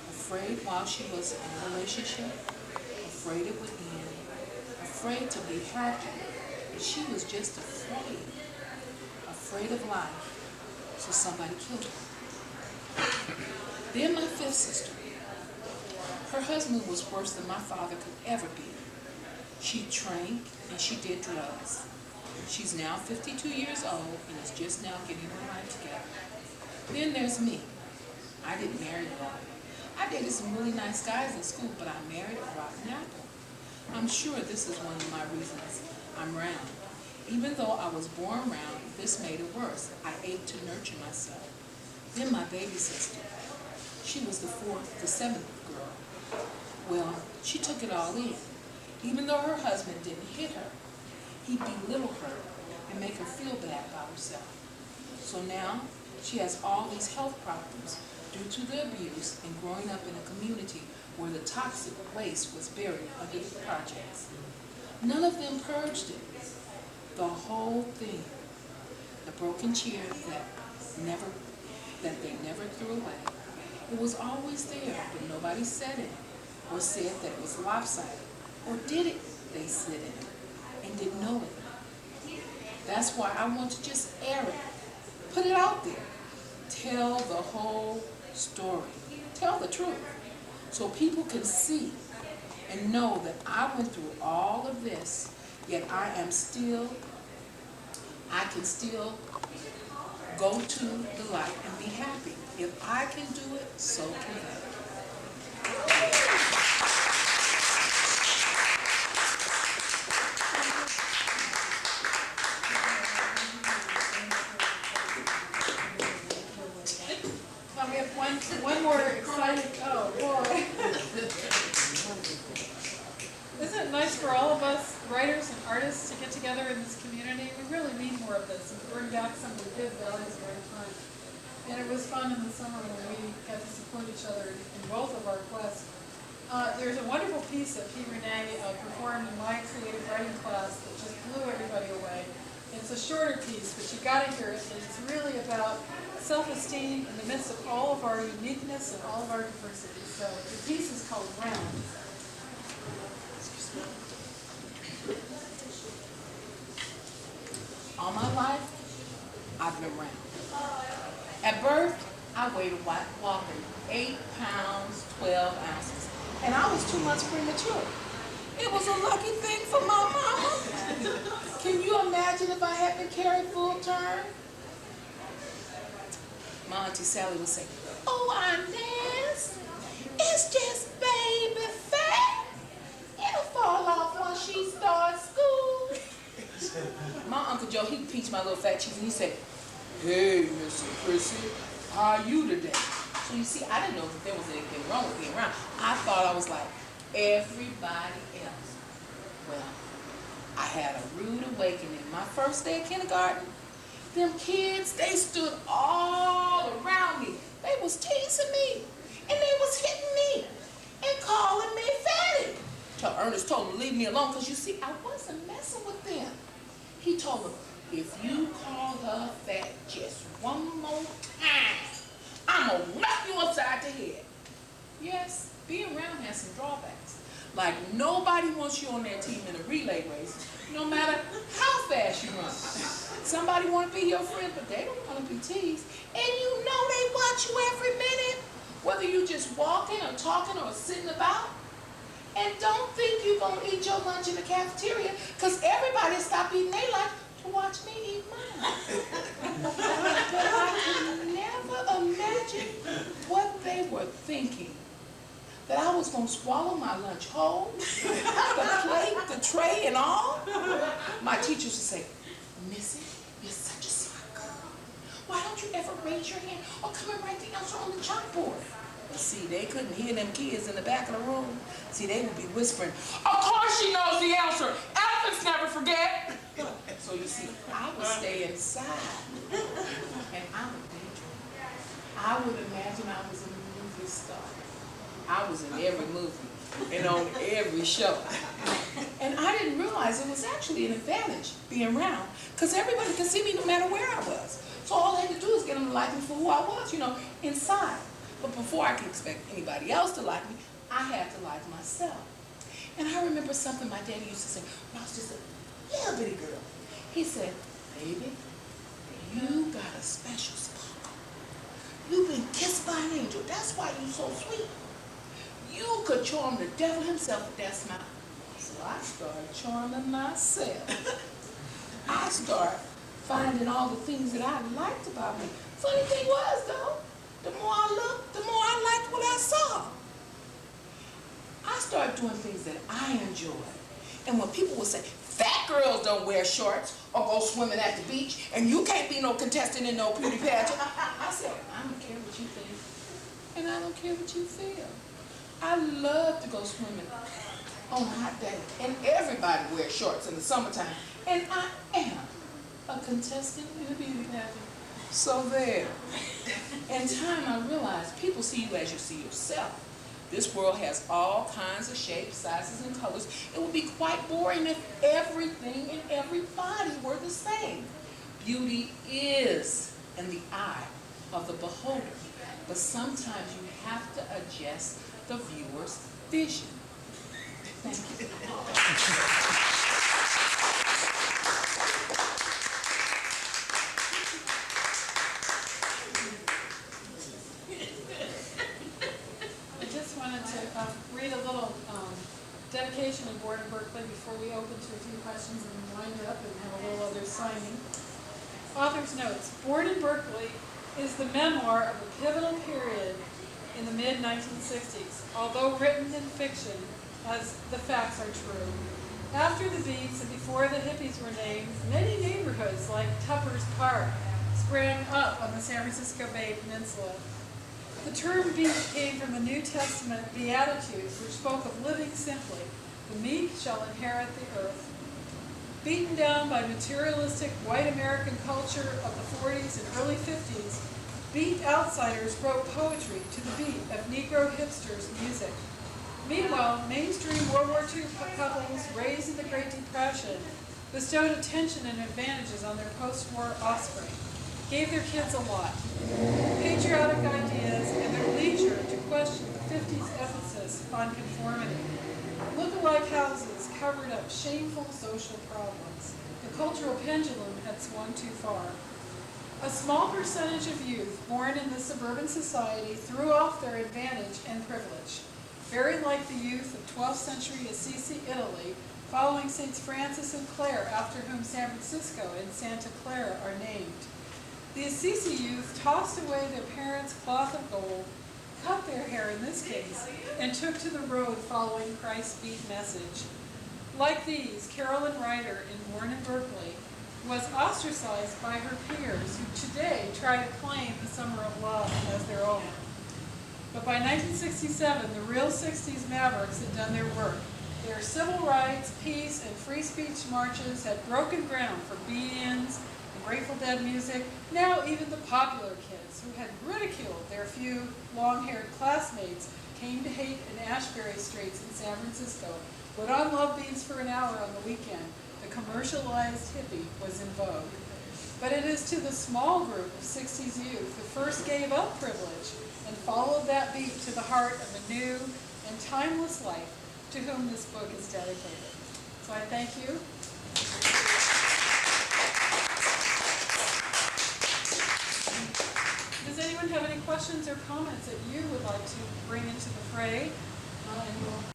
Afraid while she was in a relationship, afraid it would end, afraid to be happy. She was just afraid, afraid of life, so somebody killed her. Then my fifth sister. Her husband was worse than my father could ever be. She drank and she did drugs. She's now 52 years old and is just now getting her life together. Then there's me. I didn't marry well. I dated some really nice guys in school, but I married a rotten apple. I'm sure this is one of my reasons I'm round. Even though I was born round, this made it worse. I ached to nurture myself. Then my baby sister, she was the seventh girl. Well, she took it all in. Even though her husband didn't hit her, he belittled her and make her feel bad about herself. So now she has all these health problems due to the abuse and growing up in a community where the toxic waste was buried under the projects. None of them purged it. The whole thing. The broken chair that they never threw away. It was always there, but nobody said it or said that it was lopsided. Or did it? They said it and didn't know it. That's why I want to just air it. Put it out there. Tell the whole story. Tell the truth. So people can see and know that I went through all of this, yet I can still go to the light and be happy. If I can do it, so can they. We have one more exciting, oh, boy. Isn't it nice for all of us, writers and artists, to get together in this community? We really need more of this and bring back some of the good values of our time. And it was fun in the summer when we got to support each other in both of our quests. There's a wonderful piece that Renee performed in my creative writing class that just blew everybody away. It's a shorter piece, but you got to hear it. And it's really about self-esteem in the midst of all of our uniqueness and all of our diversity. So the piece is called Round. All my life, I've been round. At birth, I weighed a whopping 8 pounds, 12 ounces. And I was 2 months premature. It was a lucky thing for my mama. Can you imagine if I had been carried full term? My Auntie Sally would say, "Oh, Inez, it's just baby fat. It'll fall off once she starts school." My Uncle Joe, he'd pinch my little fat cheeks and he'd say, "Hey, Mr. Chrissy, how are you today?" So you see, I didn't know that there was anything wrong with being around. I thought I was like everybody else. Well, I had a rude awakening. My first day of kindergarten, them kids, they stood all around me. They was teasing me, and they was hitting me, and calling me fatty. Till Ernest told them to leave me alone, because you see, I wasn't messing with them. He told them, "If you call her fat just one more time, I'm going to knock you upside the head." Yes, being around has some drawbacks. Like nobody wants you on their team in a relay race, no matter how fast you run. Somebody want to be your friend, but they don't want to be teased. And you know they watch you every minute, whether you just walking or talking or sitting about. And don't think you're going to eat your lunch in the cafeteria, because everybody stop eating their lunch to watch me eat mine. But I could never imagine what they were thinking. That I was going to swallow my lunch whole, the plate, the tray, and all. My teachers would say, "Missy, you're such a smart girl. Why don't you ever raise your hand or come and write the answer on the chalkboard?" But see, they couldn't hear them kids in the back of the room. See, they would be whispering, "Of course she knows the answer. Elephants never forget." So you see, I would stay inside, and I would daydream. I would imagine I was a movie star. I was in every movie and on every show. And I didn't realize it was actually an advantage being around, because everybody could see me no matter where I was. So all I had to do is get them to like me for who I was, inside. But before I could expect anybody else to like me, I had to like myself. And I remember something my daddy used to say when I was just a little bitty girl. He said, "Baby, you got a special spot. You've been kissed by an angel. That's why you're so sweet. You could charm the devil himself with that smile." So I started charming myself. I started finding all the things that I liked about me. Funny thing was, though, the more I looked, the more I liked what I saw. I started doing things that I enjoyed. And when people would say, Fat girls don't wear shorts or go swimming at the beach, and you can't be no contestant in no beauty pageant. I said, I don't care what you think, and I don't care what you feel. I love to go swimming on a hot day, and everybody wears shorts in the summertime, and I am a contestant in a beauty pageant. So there. In time, I realized people see you as you see yourself. This world has all kinds of shapes, sizes, and colors. It would be quite boring if everything and everybody were the same. Beauty is in the eye of the beholder, but sometimes you have to adjust the viewer's vision. Thank you. I just wanted to read a little dedication of Born in Berkeley before we open to a few questions and wind up and have a little other signing. Author's notes. Born in Berkeley is the memoir of a pivotal period in the mid-1960s, although written in fiction, as the facts are true. After the Beats and before the hippies were named, many neighborhoods like Tupper's Park sprang up on the San Francisco Bay Peninsula. The term beat came from the New Testament Beatitudes, which spoke of living simply. The meek shall inherit the earth. Beaten down by materialistic white American culture of the 40s and early 50s, beat outsiders wrote poetry to the beat of Negro hipsters' music. Meanwhile, mainstream World War II couples raised in the Great Depression bestowed attention and advantages on their post-war offspring, gave their kids a lot, patriotic ideas, and their leisure to question the 50s emphasis on conformity. Look-alike houses covered up shameful social problems. The cultural pendulum had swung too far. A small percentage of youth born in this suburban society threw off their advantage and privilege, very like the youth of 12th century Assisi, Italy, following Saints Francis and Clare, after whom San Francisco and Santa Clara are named. The Assisi youth tossed away their parents' cloth of gold, cut their hair in this case, and took to the road following Christ's beat message. Like these, Carolyn Ryder in Born in Berkeley was ostracized by her peers who today try to claim the Summer of Love as their own. But by 1967, the real 60s mavericks had done their work. Their civil rights, peace, and free speech marches had broken ground for be-ins and Grateful Dead music. Now even the popular kids who had ridiculed their few long-haired classmates came to hate in Ashbury streets in San Francisco, put on love beats for an hour on the weekend. The commercialized hippie was in vogue. But it is to the small group of 60s youth who first gave up privilege and followed that beat to the heart of a new and timeless life, to whom this book is dedicated. So I thank you. Does anyone have any questions or comments that you would like to bring into the fray? And we'll